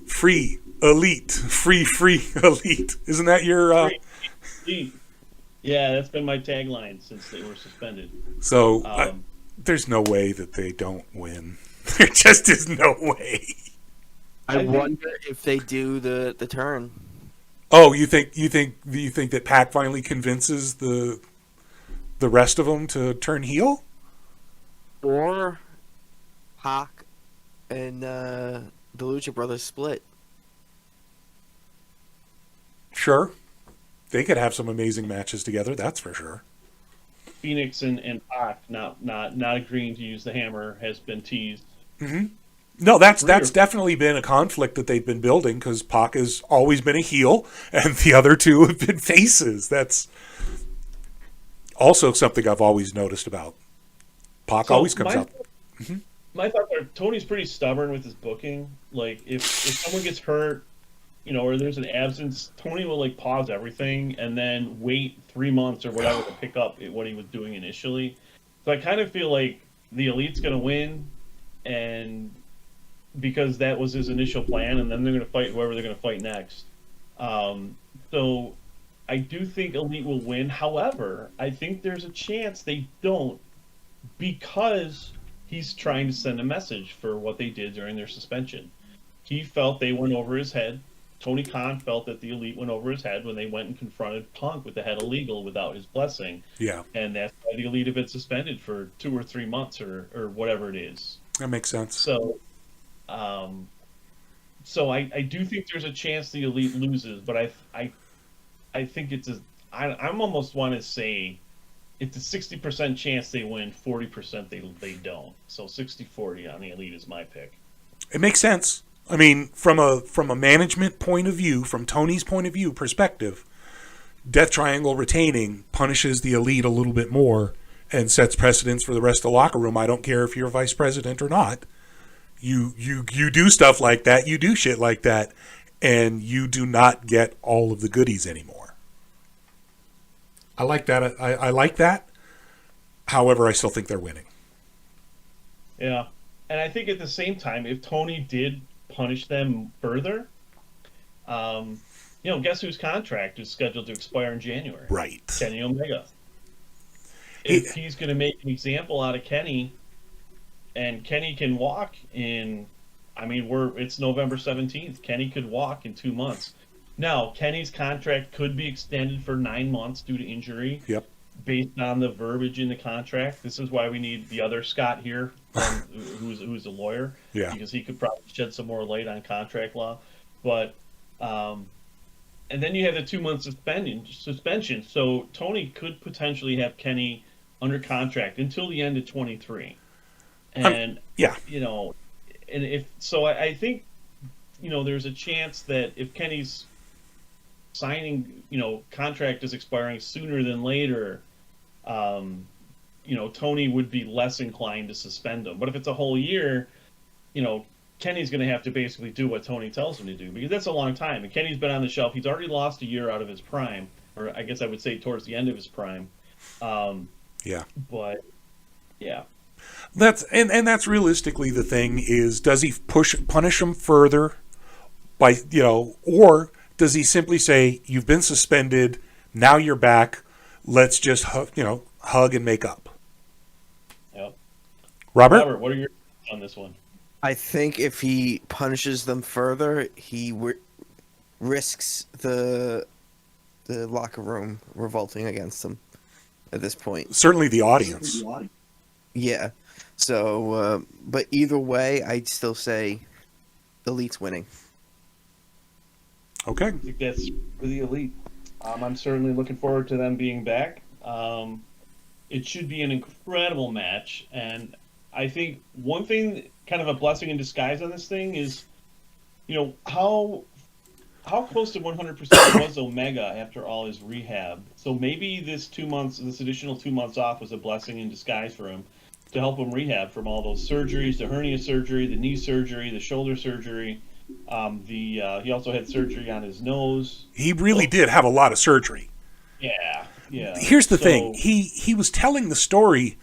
Free Elite. Free Elite. Isn't that your Elite. Yeah, that's been my tagline since they were suspended. So there's no way that they don't win. There just is no way. I wonder if they do the turn. Oh, you think that Pac finally convinces the rest of them to turn heel? Or Pac and the Lucha Brothers split. Sure. They could have some amazing matches together, that's for sure. Phoenix and Pac not agreeing to use the hammer has been teased. Mm-hmm. No, that's definitely been a conflict that they've been building because Pac has always been a heel and the other two have been faces. That's also something I've always noticed about Pac. Always comes out. My thoughts are Tony's pretty stubborn with his booking. Like if someone gets hurt, or there's an absence, Tony will like pause everything and then wait 3 months or whatever to pick up what he was doing initially. So I kind of feel like the Elite's going to win, and because that was his initial plan, and then they're going to fight whoever they're going to fight next. So I do think Elite will win. However, I think there's a chance they don't because he's trying to send a message for what they did during their suspension. He felt they went over his head. Tony Khan felt that the Elite went over his head when they went and confronted Punk with the head illegal without his blessing. Yeah. And that's why the Elite have been suspended for 2 or 3 months or whatever it is. That makes sense. So, I do think there's a chance the Elite loses, but I think I'm almost want to say it's a 60% chance they win, 40% they don't. So 60-40 on the Elite is my pick. It makes sense. I mean, from a management point of view, from Tony's point of view perspective, Death Triangle retaining punishes the Elite a little bit more and sets precedence for the rest of the locker room. I don't care if you're vice president or not. You do stuff like that. You do shit like that, and you do not get all of the goodies anymore. I like that. I like that. However, I still think they're winning. Yeah, and I think at the same time, if Tony did punish them further, guess whose contract is scheduled to expire in January? Right. Kenny Omega. If he's going to make an example out of Kenny, and Kenny can walk it's November 17th. Kenny could walk in 2 months. Now, Kenny's contract could be extended for 9 months due to injury. Yep. Based on the verbiage in the contract. This is why we need the other Scott here, who's a lawyer. Yeah. Because he could probably shed some more light on contract law. But and then you have the 2-month suspension. So Tony could potentially have Kenny under contract until the end of 23. And yeah. And if so, I think there's a chance that if Kenny's signing, contract is expiring sooner than later, Tony would be less inclined to suspend him. But if it's a whole year, Kenny's going to have to basically do what Tony tells him to do, because that's a long time. And Kenny's been on the shelf. He's already lost a year out of his prime, or I guess I would say towards the end of his prime. Yeah. But yeah. That's realistically the thing is, does he punish him further by, or does he simply say, you've been suspended, now you're back, let's just hug and make up? Yep. Robert, what are your thoughts on this one? I think if he punishes them further, he risks the locker room revolting against him at this point. certainly the audience. Yeah. So, but either way, I'd still say Elite's winning. Okay. I think that's for the Elite. I'm certainly looking forward to them being back. It should be an incredible match, and I think one thing, kind of a blessing in disguise on this thing, is how close to 100% was Omega after all his rehab. So maybe this additional 2 months off was a blessing in disguise for him to help him rehab from all those surgeries, the hernia surgery, the knee surgery, the shoulder surgery. He also had surgery on his nose. He really did have a lot of surgery. Yeah. Here's the thing. He was telling the story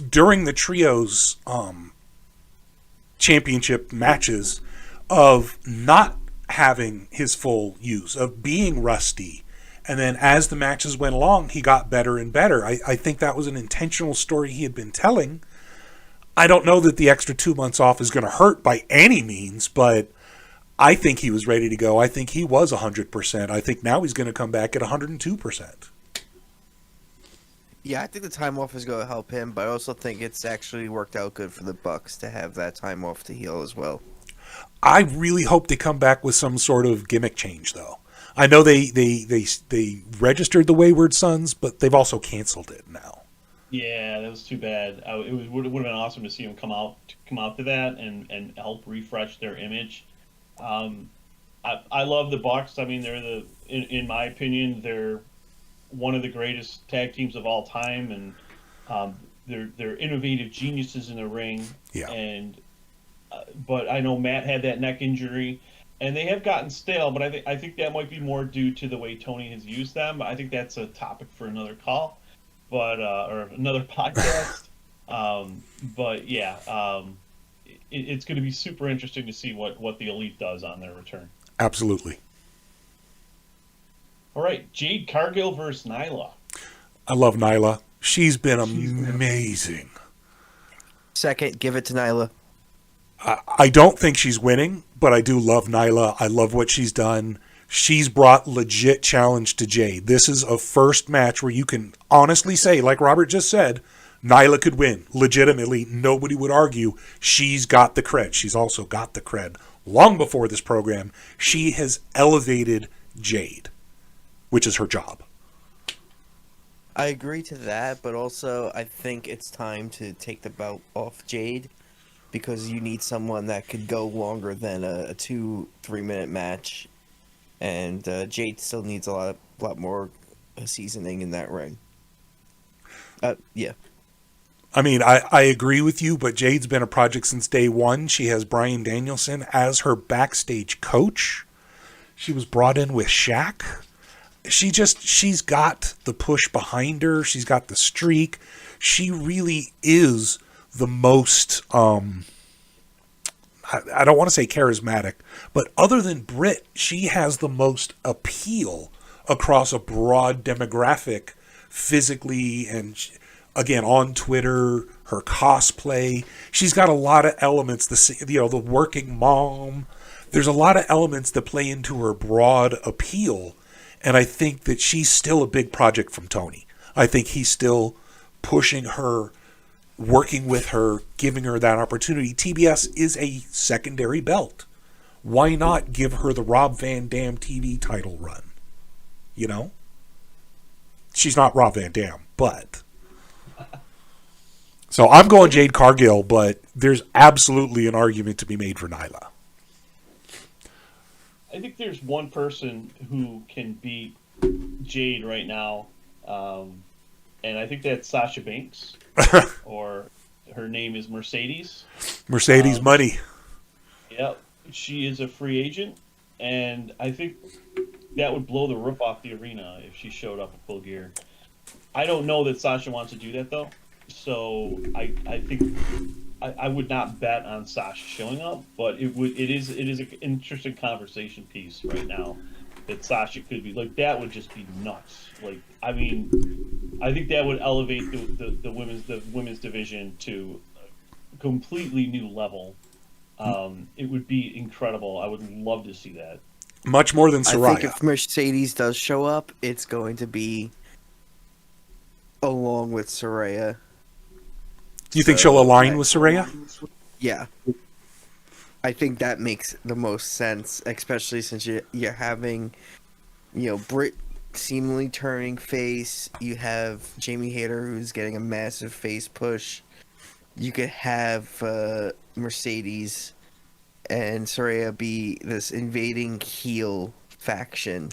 during the trios championship matches of not having his full use, of being rusty. And then as the matches went along, he got better and better. I think that was an intentional story he had been telling. I don't know that the extra 2 months off is going to hurt by any means, but I think he was ready to go. I think he was 100%. I think now he's going to come back at 102%. Yeah, I think the time off is going to help him, but I also think it's actually worked out good for the Bucks to have that time off to heal as well. I really hope they come back with some sort of gimmick change, though. I know they registered the Wayward Sons, but they've also canceled it now. Yeah, that was too bad. It would have been awesome to see them come out to that and help refresh their image. I love the Bucks. I mean, they're in my opinion, they're one of the greatest tag teams of all time, and they're innovative geniuses in the ring. Yeah. And but I know Matt had that neck injury, and they have gotten stale. But I think that might be more due to the way Tony has used them. I think that's a topic for another call, or another podcast. But yeah, it's going to be super interesting to see what the Elite does on their return. Absolutely. All right, Jade Cargill versus Nyla. I love Nyla. She's been amazing. Second, give it to Nyla. I don't think she's winning, but I do love Nyla. I love what she's done. She's brought legit challenge to Jade. This is a first match where you can honestly say, like Robert just said, Nyla could win. Legitimately, nobody would argue. She's got the cred. She's also got the cred. Long before this program, she has elevated Jade, which is her job. I agree to that, but also I think it's time to take the belt off Jade because you need someone that could go longer than a 2-3 minute match, and Jade still needs a lot more seasoning in that ring. Yeah. I mean, I agree with you, but Jade's been a project since day one. She has Bryan Danielson as her backstage coach. She was brought in with Shaq. She's got the push behind her. She's got the streak. She really is the most, I don't want to say charismatic, but other than Britt, she has the most appeal across a broad demographic physically and again, on Twitter, her cosplay. She's got a lot of elements, the working mom. There's a lot of elements that play into her broad appeal. And I think that she's still a big project from Tony. I think he's still pushing her, working with her, giving her that opportunity. TBS is a secondary belt. Why not give her the Rob Van Dam TV title run? You know? She's not Rob Van Dam, but... So I'm going Jade Cargill, but there's absolutely an argument to be made for Nyla. I think there's one person who can beat Jade right now, and I think that's Sasha Banks, or her name is Mercedes. Mercedes money. Yep, she is a free agent, and I think that would blow the roof off the arena if she showed up at Full Gear. I don't know that Sasha wants to do that though, so I think I would not bet on Sasha showing up, but it is an interesting conversation piece right now that Sasha could be like. That would just be nuts. Like, I mean, I think that would elevate the women's division to a completely new level. It would be incredible. I would love to see that. Much more than Saraya. I think if Mercedes does show up, it's going to be along with Saraya. Do you think she'll align with Saraya? Yeah. I think that makes the most sense, especially since you're having, Britt seemingly turning face. You have Jamie Hayter, who's getting a massive face push. You could have Mercedes and Saraya be this invading heel faction.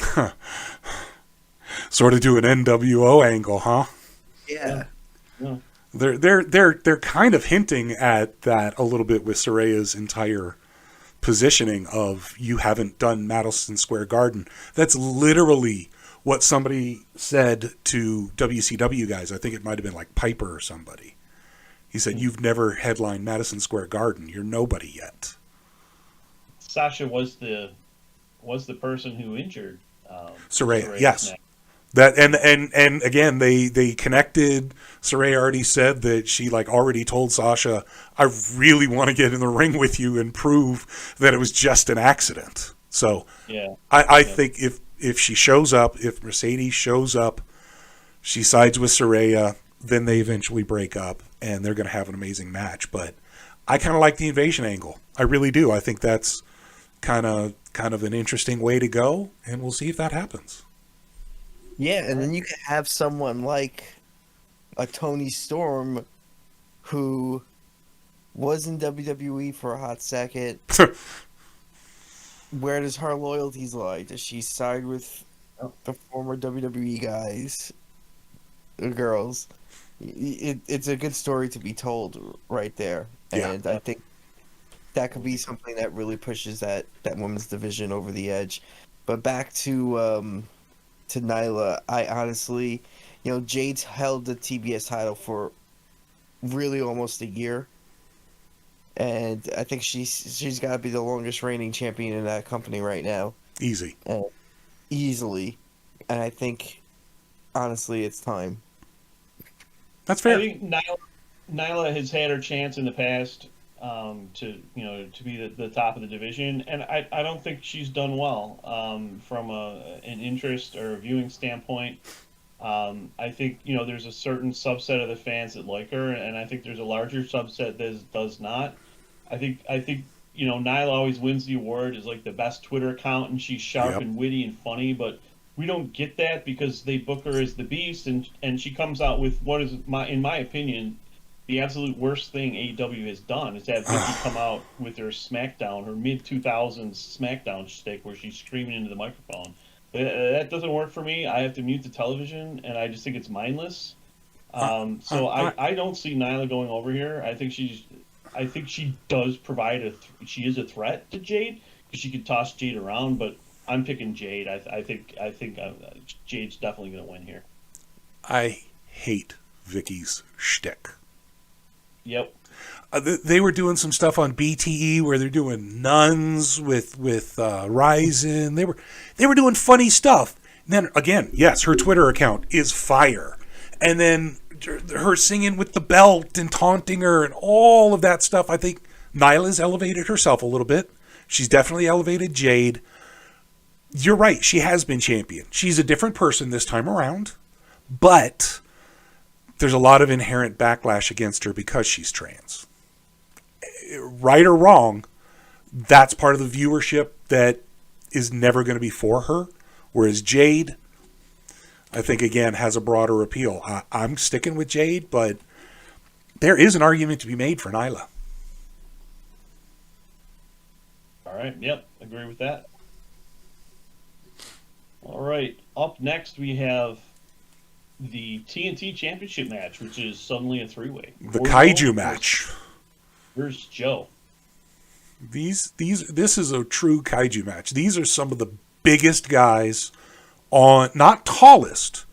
Sort of do an NWO angle, huh? Yeah. Yeah. They're kind of hinting at that a little bit with Saraya's entire positioning of you haven't done Madison Square Garden. That's literally what somebody said to WCW guys. I think it might have been like Piper or somebody. He said, "You've never headlined Madison Square Garden. You're nobody yet." Sasha was the person who injured Saraya, Saraya's yes. neck. That and again they connected. Saraya already said that she like already told Sasha, "I really want to get in the ring with you and prove that it was just an accident." So Yeah. I think if she shows up, if Mercedes shows up, she sides with Saraya, then they eventually break up and they're going to have an amazing match. But I kind of like the invasion angle. I really do. I think that's kind of an interesting way to go, and we'll see if that happens. Yeah, and then you could have someone like a Tony Storm who was in WWE for a hot second. Where does her loyalties lie? Does she side with the former WWE guys, the girls? It's a good story to be told right there. Yeah. And I think that could be something that really pushes that women's division over the edge. But back to Nyla, I honestly, Jade's held the TBS title for really almost a year, and I think she's got to be the longest reigning champion in that company right now, Easy. easily. And I think, honestly, it's time. That's fair. I think Nyla has had her chance in the past to be the top of the division, and I don't think she's done well from an interest or a viewing standpoint. I think there's a certain subset of the fans that like her, and I think there's a larger subset that does not. I think Nyla always wins the award as like the best Twitter account, and she's sharp Yep. and witty and funny, but we don't get that because they book her as the Beast, and she comes out with what is in my opinion, the absolute worst thing AEW has done is have Vicky come out with her SmackDown, her mid-2000s SmackDown shtick where she's screaming into the microphone. That doesn't work for me. I have to mute the television, and I just think it's mindless. So I don't see Nyla going over here. I think she does provide she is a threat to Jade because she could toss Jade around, but I'm picking Jade. I think Jade's definitely going to win here. I hate Vicky's shtick. Yep. They were doing some stuff on BTE where they're doing nuns with Ryzen. They were doing funny stuff. And then again, yes, her Twitter account is fire. And then her singing with the belt and taunting her and all of that stuff. I think Nyla's elevated herself a little bit. She's definitely elevated Jade. You're right. She has been champion. She's a different person this time around, but there's a lot of inherent backlash against her because she's trans. Right or wrong, that's part of the viewership that is never going to be for her. Whereas Jade, I think, again, has a broader appeal. I'm sticking with Jade, but there is an argument to be made for Nyla. All right. Yep. Agree with that. All right. Up next, we have the TNT Championship match, which is suddenly a three-way. The Kaiju match. Here's Joe. This is a true Kaiju match. These are some of the biggest guys on, not tallest,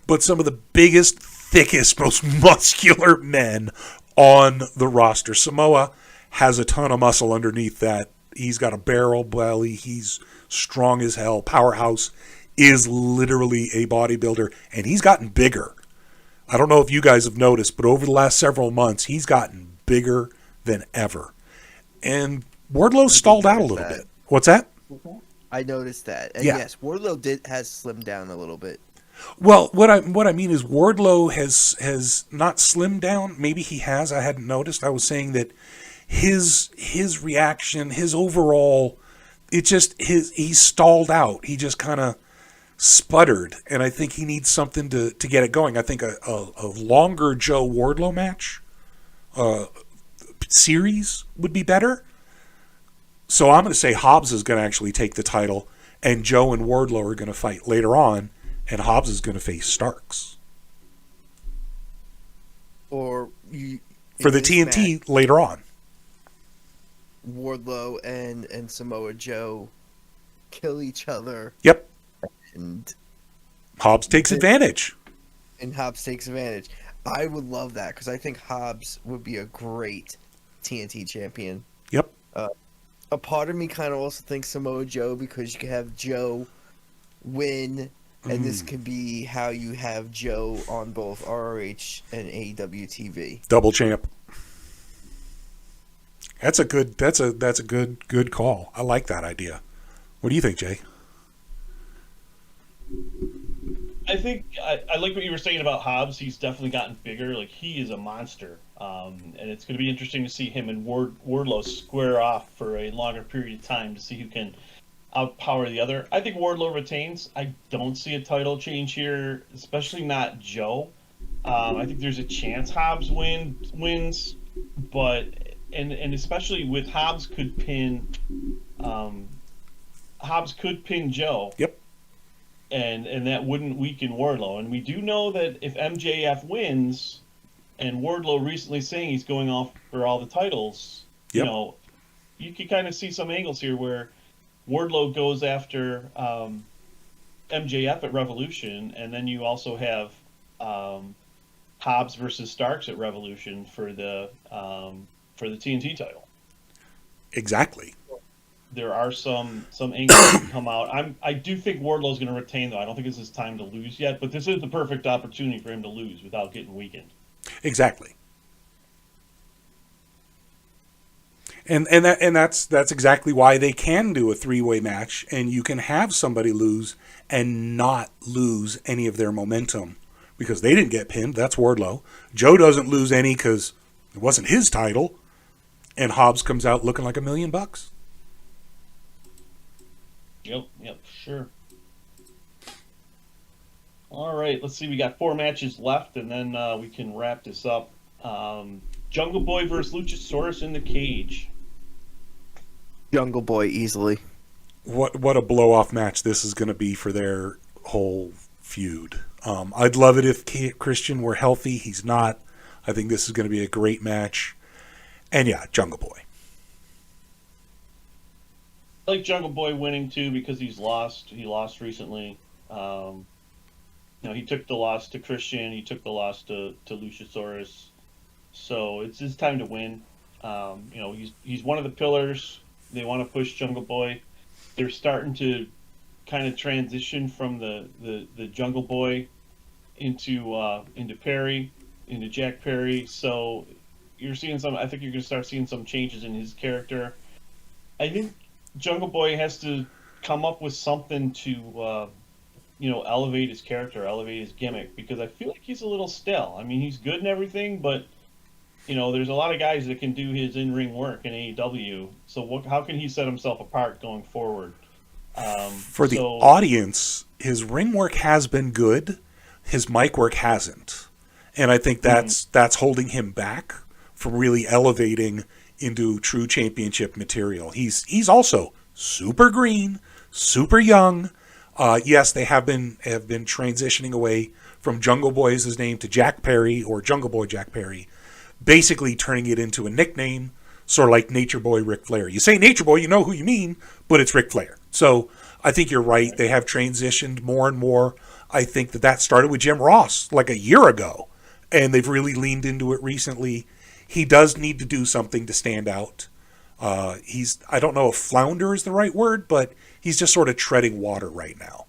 but some of the biggest, thickest, most muscular men on the roster. Samoa has a ton of muscle underneath that. He's got a barrel belly. He's strong as hell. Powerhouse is literally a bodybuilder, and he's gotten bigger. I don't know if you guys have noticed, but over the last several months, he's gotten bigger than ever. And Wardlow stalled out a little bit. What's that? I noticed that. And Yeah. yes, Wardlow has slimmed down a little bit. Well, what I mean is Wardlow has not slimmed down. Maybe he has. I hadn't noticed. I was saying that his reaction, his overall, he's stalled out. He just kind of sputtered, and I think he needs something to get it going. I think a longer Joe Wardlow match series would be better. So I'm going to say Hobbs is going to actually take the title, and Joe and Wardlow are going to fight later on, and Hobbs is going to face Starks. Or you For the TNT match, later on. Wardlow and Samoa Joe kill each other, Yep. and Hobbs takes advantage. Hobbs takes advantage. I would love that because I think Hobbs would be a great TNT champion. Yep. A part of me kind of also thinks Samoa Joe because you could have Joe win, and this could be how you have Joe on both ROH and AEW TV. Double champ. That's a good call. I like that idea. What do you think, Jay? I think I like what you were saying about Hobbs. He's definitely gotten bigger. Like, he is a monster. And it's going to be interesting to see him and Wardlow square off for a longer period of time to see who can outpower the other. I think Wardlow retains. I don't see a title change here, especially not Joe. I think there's a chance Hobbs wins, but and especially with Hobbs could pin Joe. Yep. And that wouldn't weaken Wardlow. And we do know that if MJF wins, and Wardlow recently saying he's going off for all the titles, Yep. you know, you can kind of see some angles here where Wardlow goes after MJF at Revolution, and then you also have Hobbs versus Starks at Revolution for the TNT title. Exactly. There are some angles that can come out. I do think Wardlow's going to retain, though. I don't think it's his time to lose yet, but this is the perfect opportunity for him to lose without getting weakened. Exactly. And that's exactly why they can do a 3-way match, and you can have somebody lose and not lose any of their momentum because they didn't get pinned. That's Wardlow. Joe doesn't lose any because it wasn't his title, and Hobbs comes out looking like $1 million. Yep, sure. All right, let's see. We got 4 matches left, and then we can wrap this up. Jungle Boy versus Luchasaurus in the cage. Jungle Boy easily. What a blow-off match this is going to be for their whole feud. I'd love it if Christian were healthy. He's not. I think this is going to be a great match. And yeah, Jungle Boy. I like Jungle Boy winning too because he's lost. He lost recently. He took the loss to Christian. He took the loss to Luchasaurus. So it's his time to win. He's one of the pillars. They want to push Jungle Boy. They're starting to kind of transition from the Jungle Boy into Perry, into Jack Perry. So you're seeing some. I think you're going to start seeing some changes in his character. I think Jungle Boy has to come up with something to, elevate his character, elevate his gimmick, because I feel like he's a little stale. I mean, he's good and everything, but, there's a lot of guys that can do his in-ring work in AEW. So how can he set himself apart going forward? For the audience, his ring work has been good. His mic work hasn't. And I think that's holding him back from really elevating into true championship material. He's also super green, super young. Yes, they have been transitioning away from Jungle Boy as his name to Jack Perry or Jungle Boy Jack Perry, basically turning it into a nickname, sort of like Nature Boy Ric Flair. You say Nature Boy, you know who you mean, but it's Ric Flair. So I think you're right. They have transitioned more and more. I think that started with Jim Ross like a year ago, and they've really leaned into it recently. He does need to do something to stand out. I don't know if flounder is the right word, but he's just sort of treading water right now.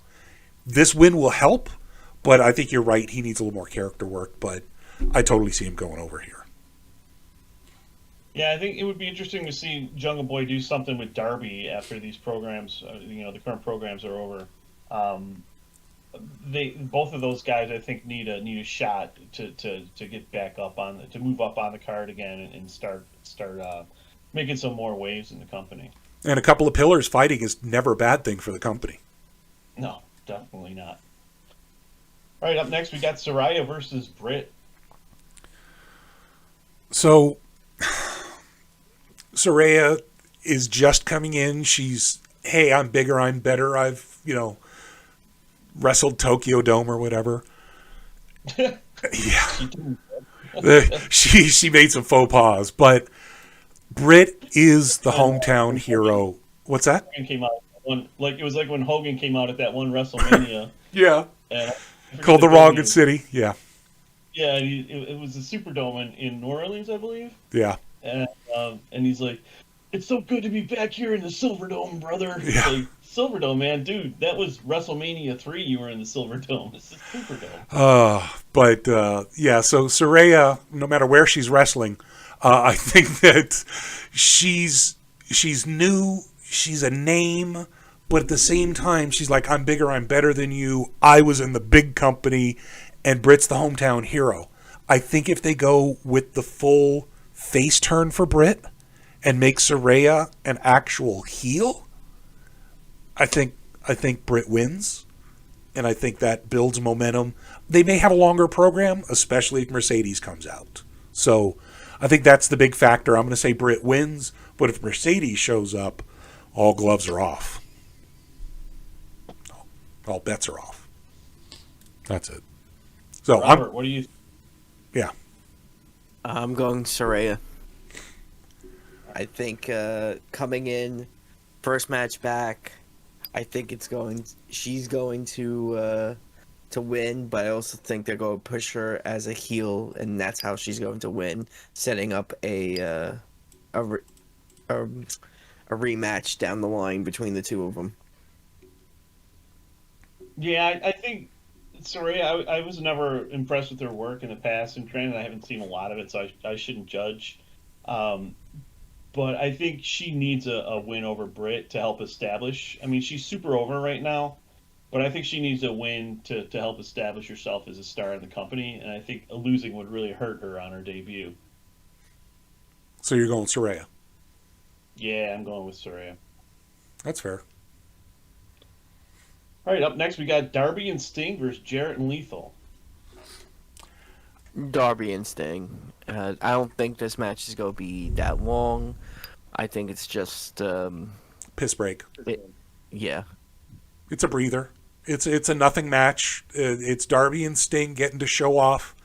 This win will help, but I think you're right. He needs a little more character work, but I totally see him going over here. Yeah, I think it would be interesting to see Jungle Boy do something with Darby after these programs, the current programs are over. Both of those guys, I think, need a shot to get back up to move up on the card again and start making some more waves in the company. And a couple of pillars fighting is never a bad thing for the company. No, Definitely not. All right, up next we got Saraya versus Britt. So Soraya is just coming in. She's, hey, I'm bigger, I'm better. I've, wrestled Tokyo Dome or whatever. Yeah. She made some faux pas, but Britt is the hometown hero. What's that? Hogan came out it was like when Hogan came out at that one WrestleMania. Yeah. And Called the wrong city. Yeah. Yeah, it was the Superdome in New Orleans, I believe. Yeah. And he's like, "It's so good to be back here in the Silverdome, brother." Yeah. Like, Silverdome, man, dude, that was WrestleMania 3. You were in the Silverdome. This is Superdome. So Saraya, no matter where she's wrestling, I think that she's new, she's a name, but at the same time, she's like, I'm bigger, I'm better than you. I was in the big company, and Britt's the hometown hero. I think if they go with the full face turn for Britt and make Saraya an actual heel, I think Britt wins. And I think that builds momentum. They may have a longer program, especially if Mercedes comes out. So I think that's the big factor. I'm going to say Britt wins, but if Mercedes shows up, all gloves are off. All bets are off. That's it. So Robert, what do you? Yeah. I'm going Saraya. I think coming in, first match back, I think she's going to win, but I also think they're going to push her as a heel, and that's how she's going to win, setting up a rematch down the line between the two of them. Yeah, I think Saraya. I was never impressed with her work in the past, and granted, I haven't seen a lot of it, so I shouldn't judge. But I think she needs a win over Britt to help establish. I mean, she's super over right now, but I think she needs a win to help establish herself as a star in the company, and I think a losing would really hurt her on her debut. So you're going Saraya. Yeah, I'm going with Saraya. That's fair. All right, up next we got Darby and Sting versus Jarrett and Lethal. Darby and Sting. I don't think this match is going to be that long. I think it's just Piss break. yeah. It's a breather. It's a nothing match. It's Darby and Sting getting to show off.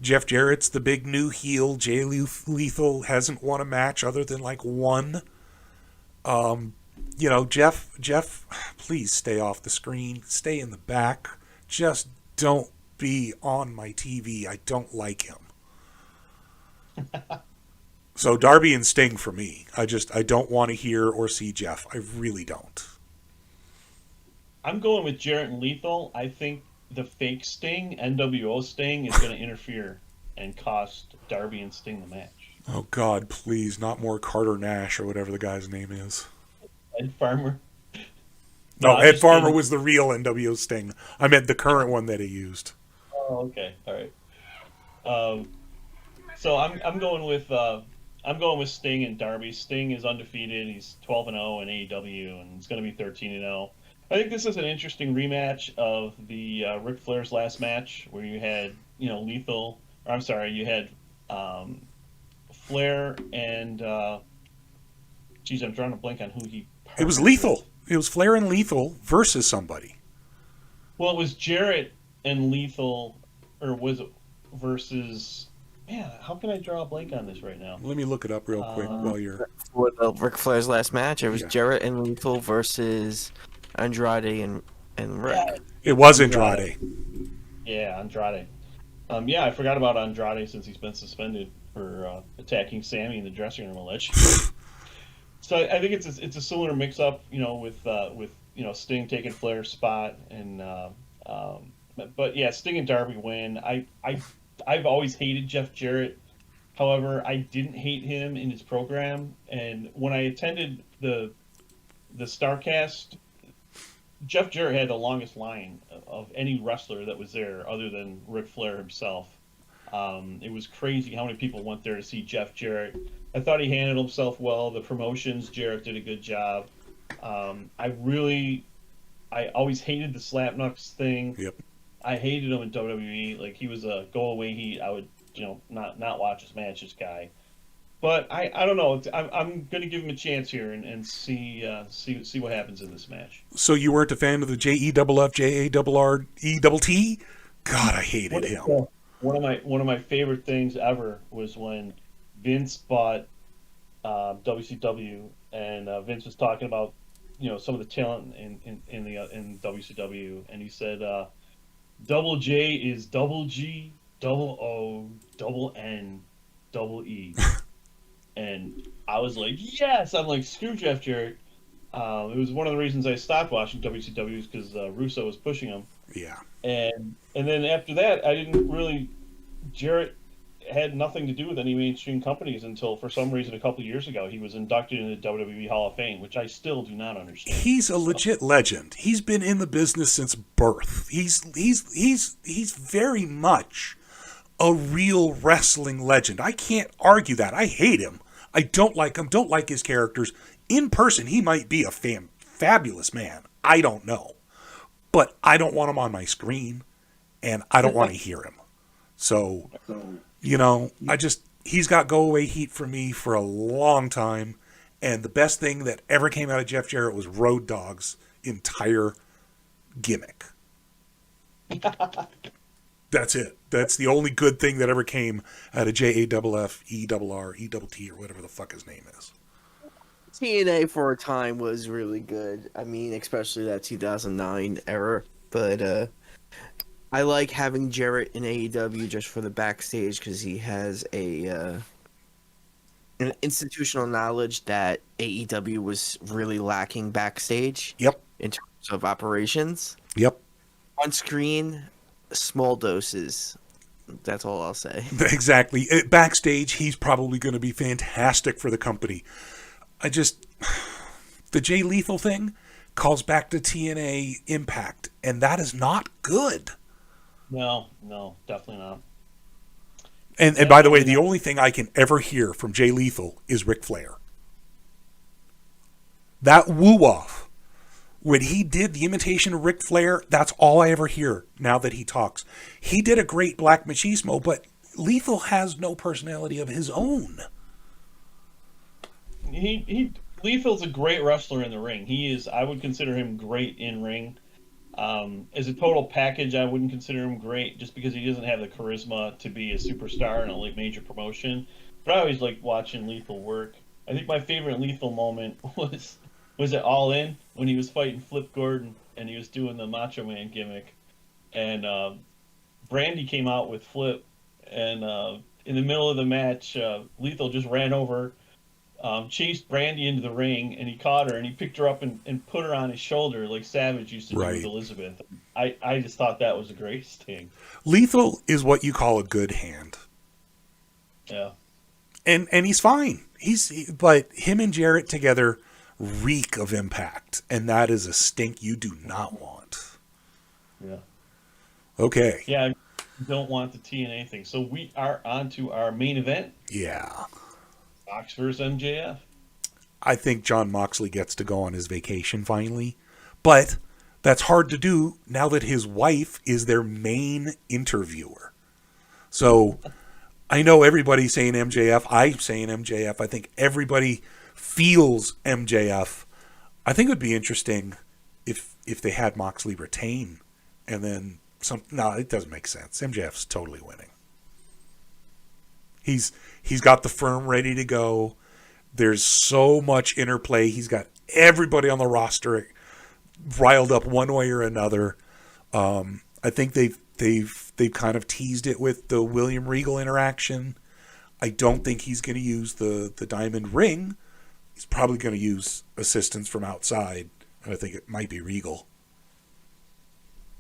Jeff Jarrett's the big new heel. Jay Lethal hasn't won a match other than like one. Jeff, please stay off the screen. Stay in the back. Just don't be on my TV. I don't like him. So Darby and Sting for me. I don't want to hear or see Jeff. I really don't. I'm going with Jarrett and Lethal. I think the fake Sting, NWO Sting, is going to interfere and cost Darby and Sting the match. Oh, God, please. Not more Carter Nash or whatever the guy's name is. Ed Farmer. No, Ed Farmer was the real NWO Sting. I meant the current one that he used. Oh, okay. All right. So I'm going with Sting and Darby. Sting is undefeated. He's 12-0 in AEW, and he's going to be 13-0. I think this is an interesting rematch of the Ric Flair's last match, where you had Lethal. Or I'm sorry, you had Flair and I'm drawing a blank on who he. It was Lethal. It was Flair and Lethal versus somebody. Well, it was Jarrett and Lethal, or was it versus? Man, how can I draw a blank on this right now? Let me look it up real quick while you're. For the Ric Flair's last match, it was Yeah. Jarrett and Lethal versus Andrade and Rick. Yeah, It was Andrade. Yeah, Andrade. I forgot about Andrade since he's been suspended for attacking Sammy in the dressing room allegedly. So I think it's a similar mix-up, with Sting taking Flair's spot, and but yeah, Sting and Darby win. I've always hated Jeff Jarrett. However, I didn't hate him in his program, and when I attended the Starcast, Jeff Jarrett had the longest line of any wrestler that was there, other than Ric Flair himself. It was crazy how many people went there to see Jeff Jarrett. I thought he handled himself well. The promotions, Jarrett did a good job. I really I always hated the Slapnuts thing. Yep. I hated him in WWE. Like, he was a go away heat. I would, not watch his matches guy. But I don't know. I'm going to give him a chance here and see what happens in this match. So you weren't a fan of the JEFF, JARRETT? God, I hated him. One of my favorite things ever was when Vince bought WCW, and Vince was talking about some of the talent in WCW, and he said double J is double G, double O, double N, double E. And I was like, yes! I'm like, screw Jeff Jarrett. It was one of the reasons I stopped watching WCW because Russo was pushing him. Yeah. And then after that, I didn't really. Jarrett had nothing to do with any mainstream companies until, for some reason, a couple of years ago, he was inducted into the WWE Hall of Fame, which I still do not understand. He's a legit legend. He's been in the business since birth. He's very much a real wrestling legend. I can't argue that. I hate him. I don't like him. Don't like his characters. In person, he might be a fabulous man. I don't know. But I don't want him on my screen, and I don't want to hear him. So, he's got go-away heat for me for a long time, and the best thing that ever came out of Jeff Jarrett was Road Dogg's entire gimmick. That's it. That's the only good thing that ever came out of JAFF, ERRETT, or whatever the fuck his name is. TNA for a time was really good. I mean, especially that 2009 era. But I like having Jarrett in AEW just for the backstage because he has an institutional knowledge that AEW was really lacking backstage. Yep. In terms of operations. Yep. On screen, small doses. That's all I'll say. Exactly. Backstage, he's probably going to be fantastic for the company. The Jay Lethal thing calls back to TNA Impact, and that is not good. No, definitely not. And by the way, the only thing I can ever hear from Jay Lethal is Ric Flair. That woo-off, when he did the imitation of Ric Flair, that's all I ever hear now that he talks. He did a great Black Machismo, but Lethal has no personality of his own. Lethal's a great wrestler in the ring. I would consider him great in ring. As a total package, I wouldn't consider him great just because he doesn't have the charisma to be a superstar in a major promotion. But I always liked watching Lethal work. I think my favorite Lethal moment was at All In when he was fighting Flip Gordon and he was doing the Macho Man gimmick. And Brandy came out with Flip, and in the middle of the match, Lethal just ran over, chased Brandy into the ring, and he caught her and he picked her up and put her on his shoulder like Savage used to do with Elizabeth. I just thought that was the greatest thing. Lethal is what you call a good hand. Yeah. And he's fine. But him and Jarrett together reek of Impact, and that is a stink you do not want. Yeah. Okay. Yeah, I don't want the TNA thing. So we are on to our main event. Yeah. Mox versus MJF. I think Jon Moxley gets to go on his vacation finally, but that's hard to do now that his wife is their main interviewer. So I know everybody's saying MJF. I'm saying MJF. I think everybody feels MJF. I think it would be interesting if they had Moxley retain and then some. No, it doesn't make sense. MJF's totally winning. He's got the firm ready to go. There's so much interplay. He's got everybody on the roster riled up one way or another. I think they've kind of teased it with the William Regal interaction. I don't think he's going to use the diamond ring. He's probably going to use assistance from outside, and I think it might be Regal.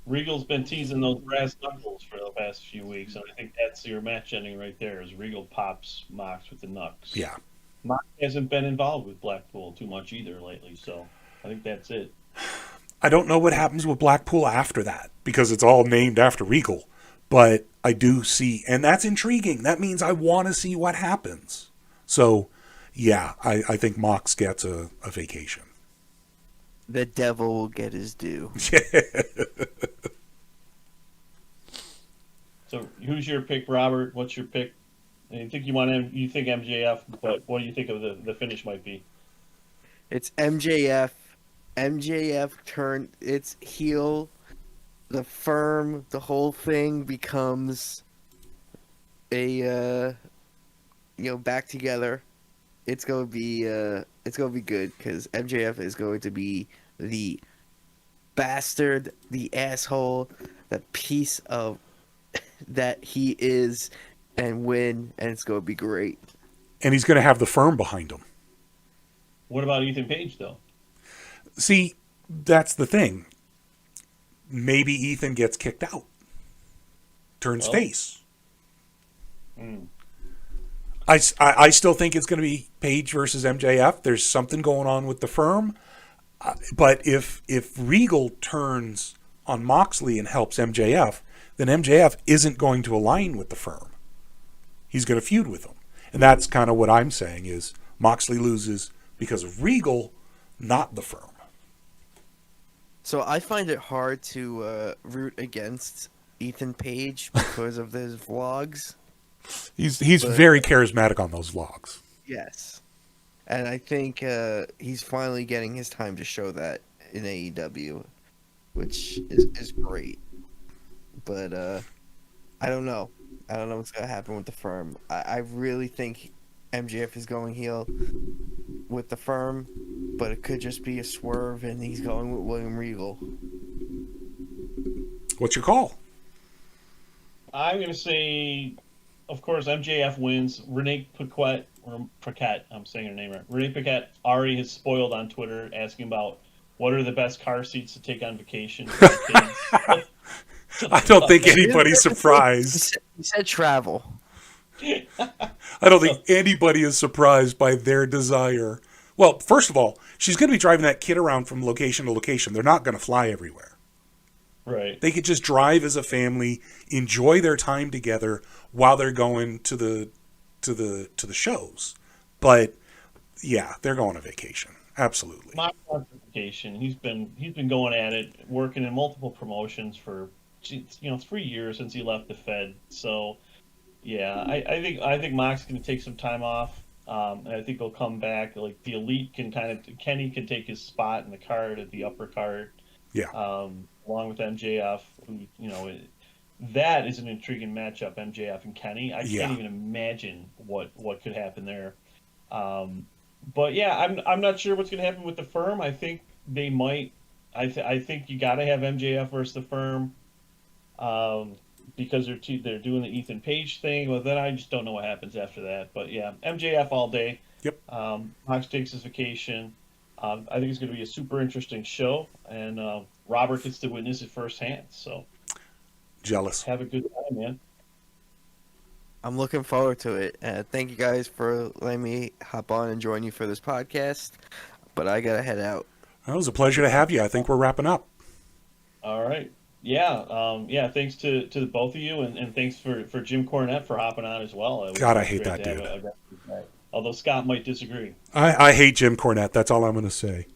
Regal's been teasing those brass knuckles for the past few weeks, and I think that's your match ending right there, is Regal pops Mox with the knucks. Yeah. Mox hasn't been involved with Blackpool too much either lately, so I think that's it. I don't know what happens with Blackpool after that, because it's all named after Regal. But I do see, and that's intriguing. That means I want to see what happens. So, yeah, I think Mox gets a vacation. the devil will get his due. So who's your pick, Robert? What's your pick? And you think you think MJF, but what do you think of the finish might be? It's MJF. MJF turned its heel. The Firm, the whole thing becomes a back together. It's gonna be good because MJF is going to be the bastard, the asshole, the piece of that he is, and win, and it's gonna be great. And he's going to have the Firm behind him. What about Ethan Page, though? See, that's the thing. Maybe Ethan gets kicked out, turns face. I still think it's going to be Page versus MJF. There's something going on with the Firm. But if Regal turns on Moxley and helps MJF, then MJF isn't going to align with the Firm. He's going to feud with them. And that's kind of what I'm saying is Moxley loses because of Regal, not the Firm. So I find it hard to root against Ethan Page because of his vlogs. He's But- very charismatic on those vlogs. Yes. And I think he's finally getting his time to show that in AEW, which is great. But I don't know. I don't know what's going to happen with the Firm. I really think MJF is going heel with the Firm, but it could just be a swerve and he's going with William Regal. What's your call? I'm going to say, of course, MJF wins. Renee Paquette, I'm saying her name right. Renee Paquette already has spoiled on Twitter asking about what are the best car seats to take on vacation for the kids. I don't think anybody's surprised. He said travel. I don't think anybody is surprised by their desire. Well, first of all, she's going to be driving that kid around from location to location. They're not going to fly everywhere. Right. They could just drive as a family, enjoy their time together while they're going to the shows. But yeah, they're going on vacation. Absolutely. My vacation. He's been going at it, working in multiple promotions for 3 years since he left the Fed. So yeah, I think Mox going to take some time off. And I think he'll come back. Like the Elite Kenny can take his spot in the card at the upper card. Yeah. Along with MJF, who that is an intriguing matchup. MJF and Kenny. I can't even imagine what could happen there. But yeah, I'm not sure what's going to happen with the Firm. I think they might. I think you got to have MJF versus the Firm. Because they're doing the Ethan Page thing. Well, then I just don't know what happens after that. But yeah, MJF all day. Yep. Mox takes his vacation. I think it's going to be a super interesting show, and Robert gets to witness it firsthand. So Jealous. have a good time, man. I'm looking forward to it. Thank you guys for letting me hop on and join you for this podcast. But I got to head out. Well, it was a pleasure to have you. I think we're wrapping up. All right. Yeah. Thanks to the both of you, and thanks for Jim Cornette for hopping on as well. It was God, I hate great that to have dude. although Scott might disagree. I hate Jim Cornette. That's all I'm going to say.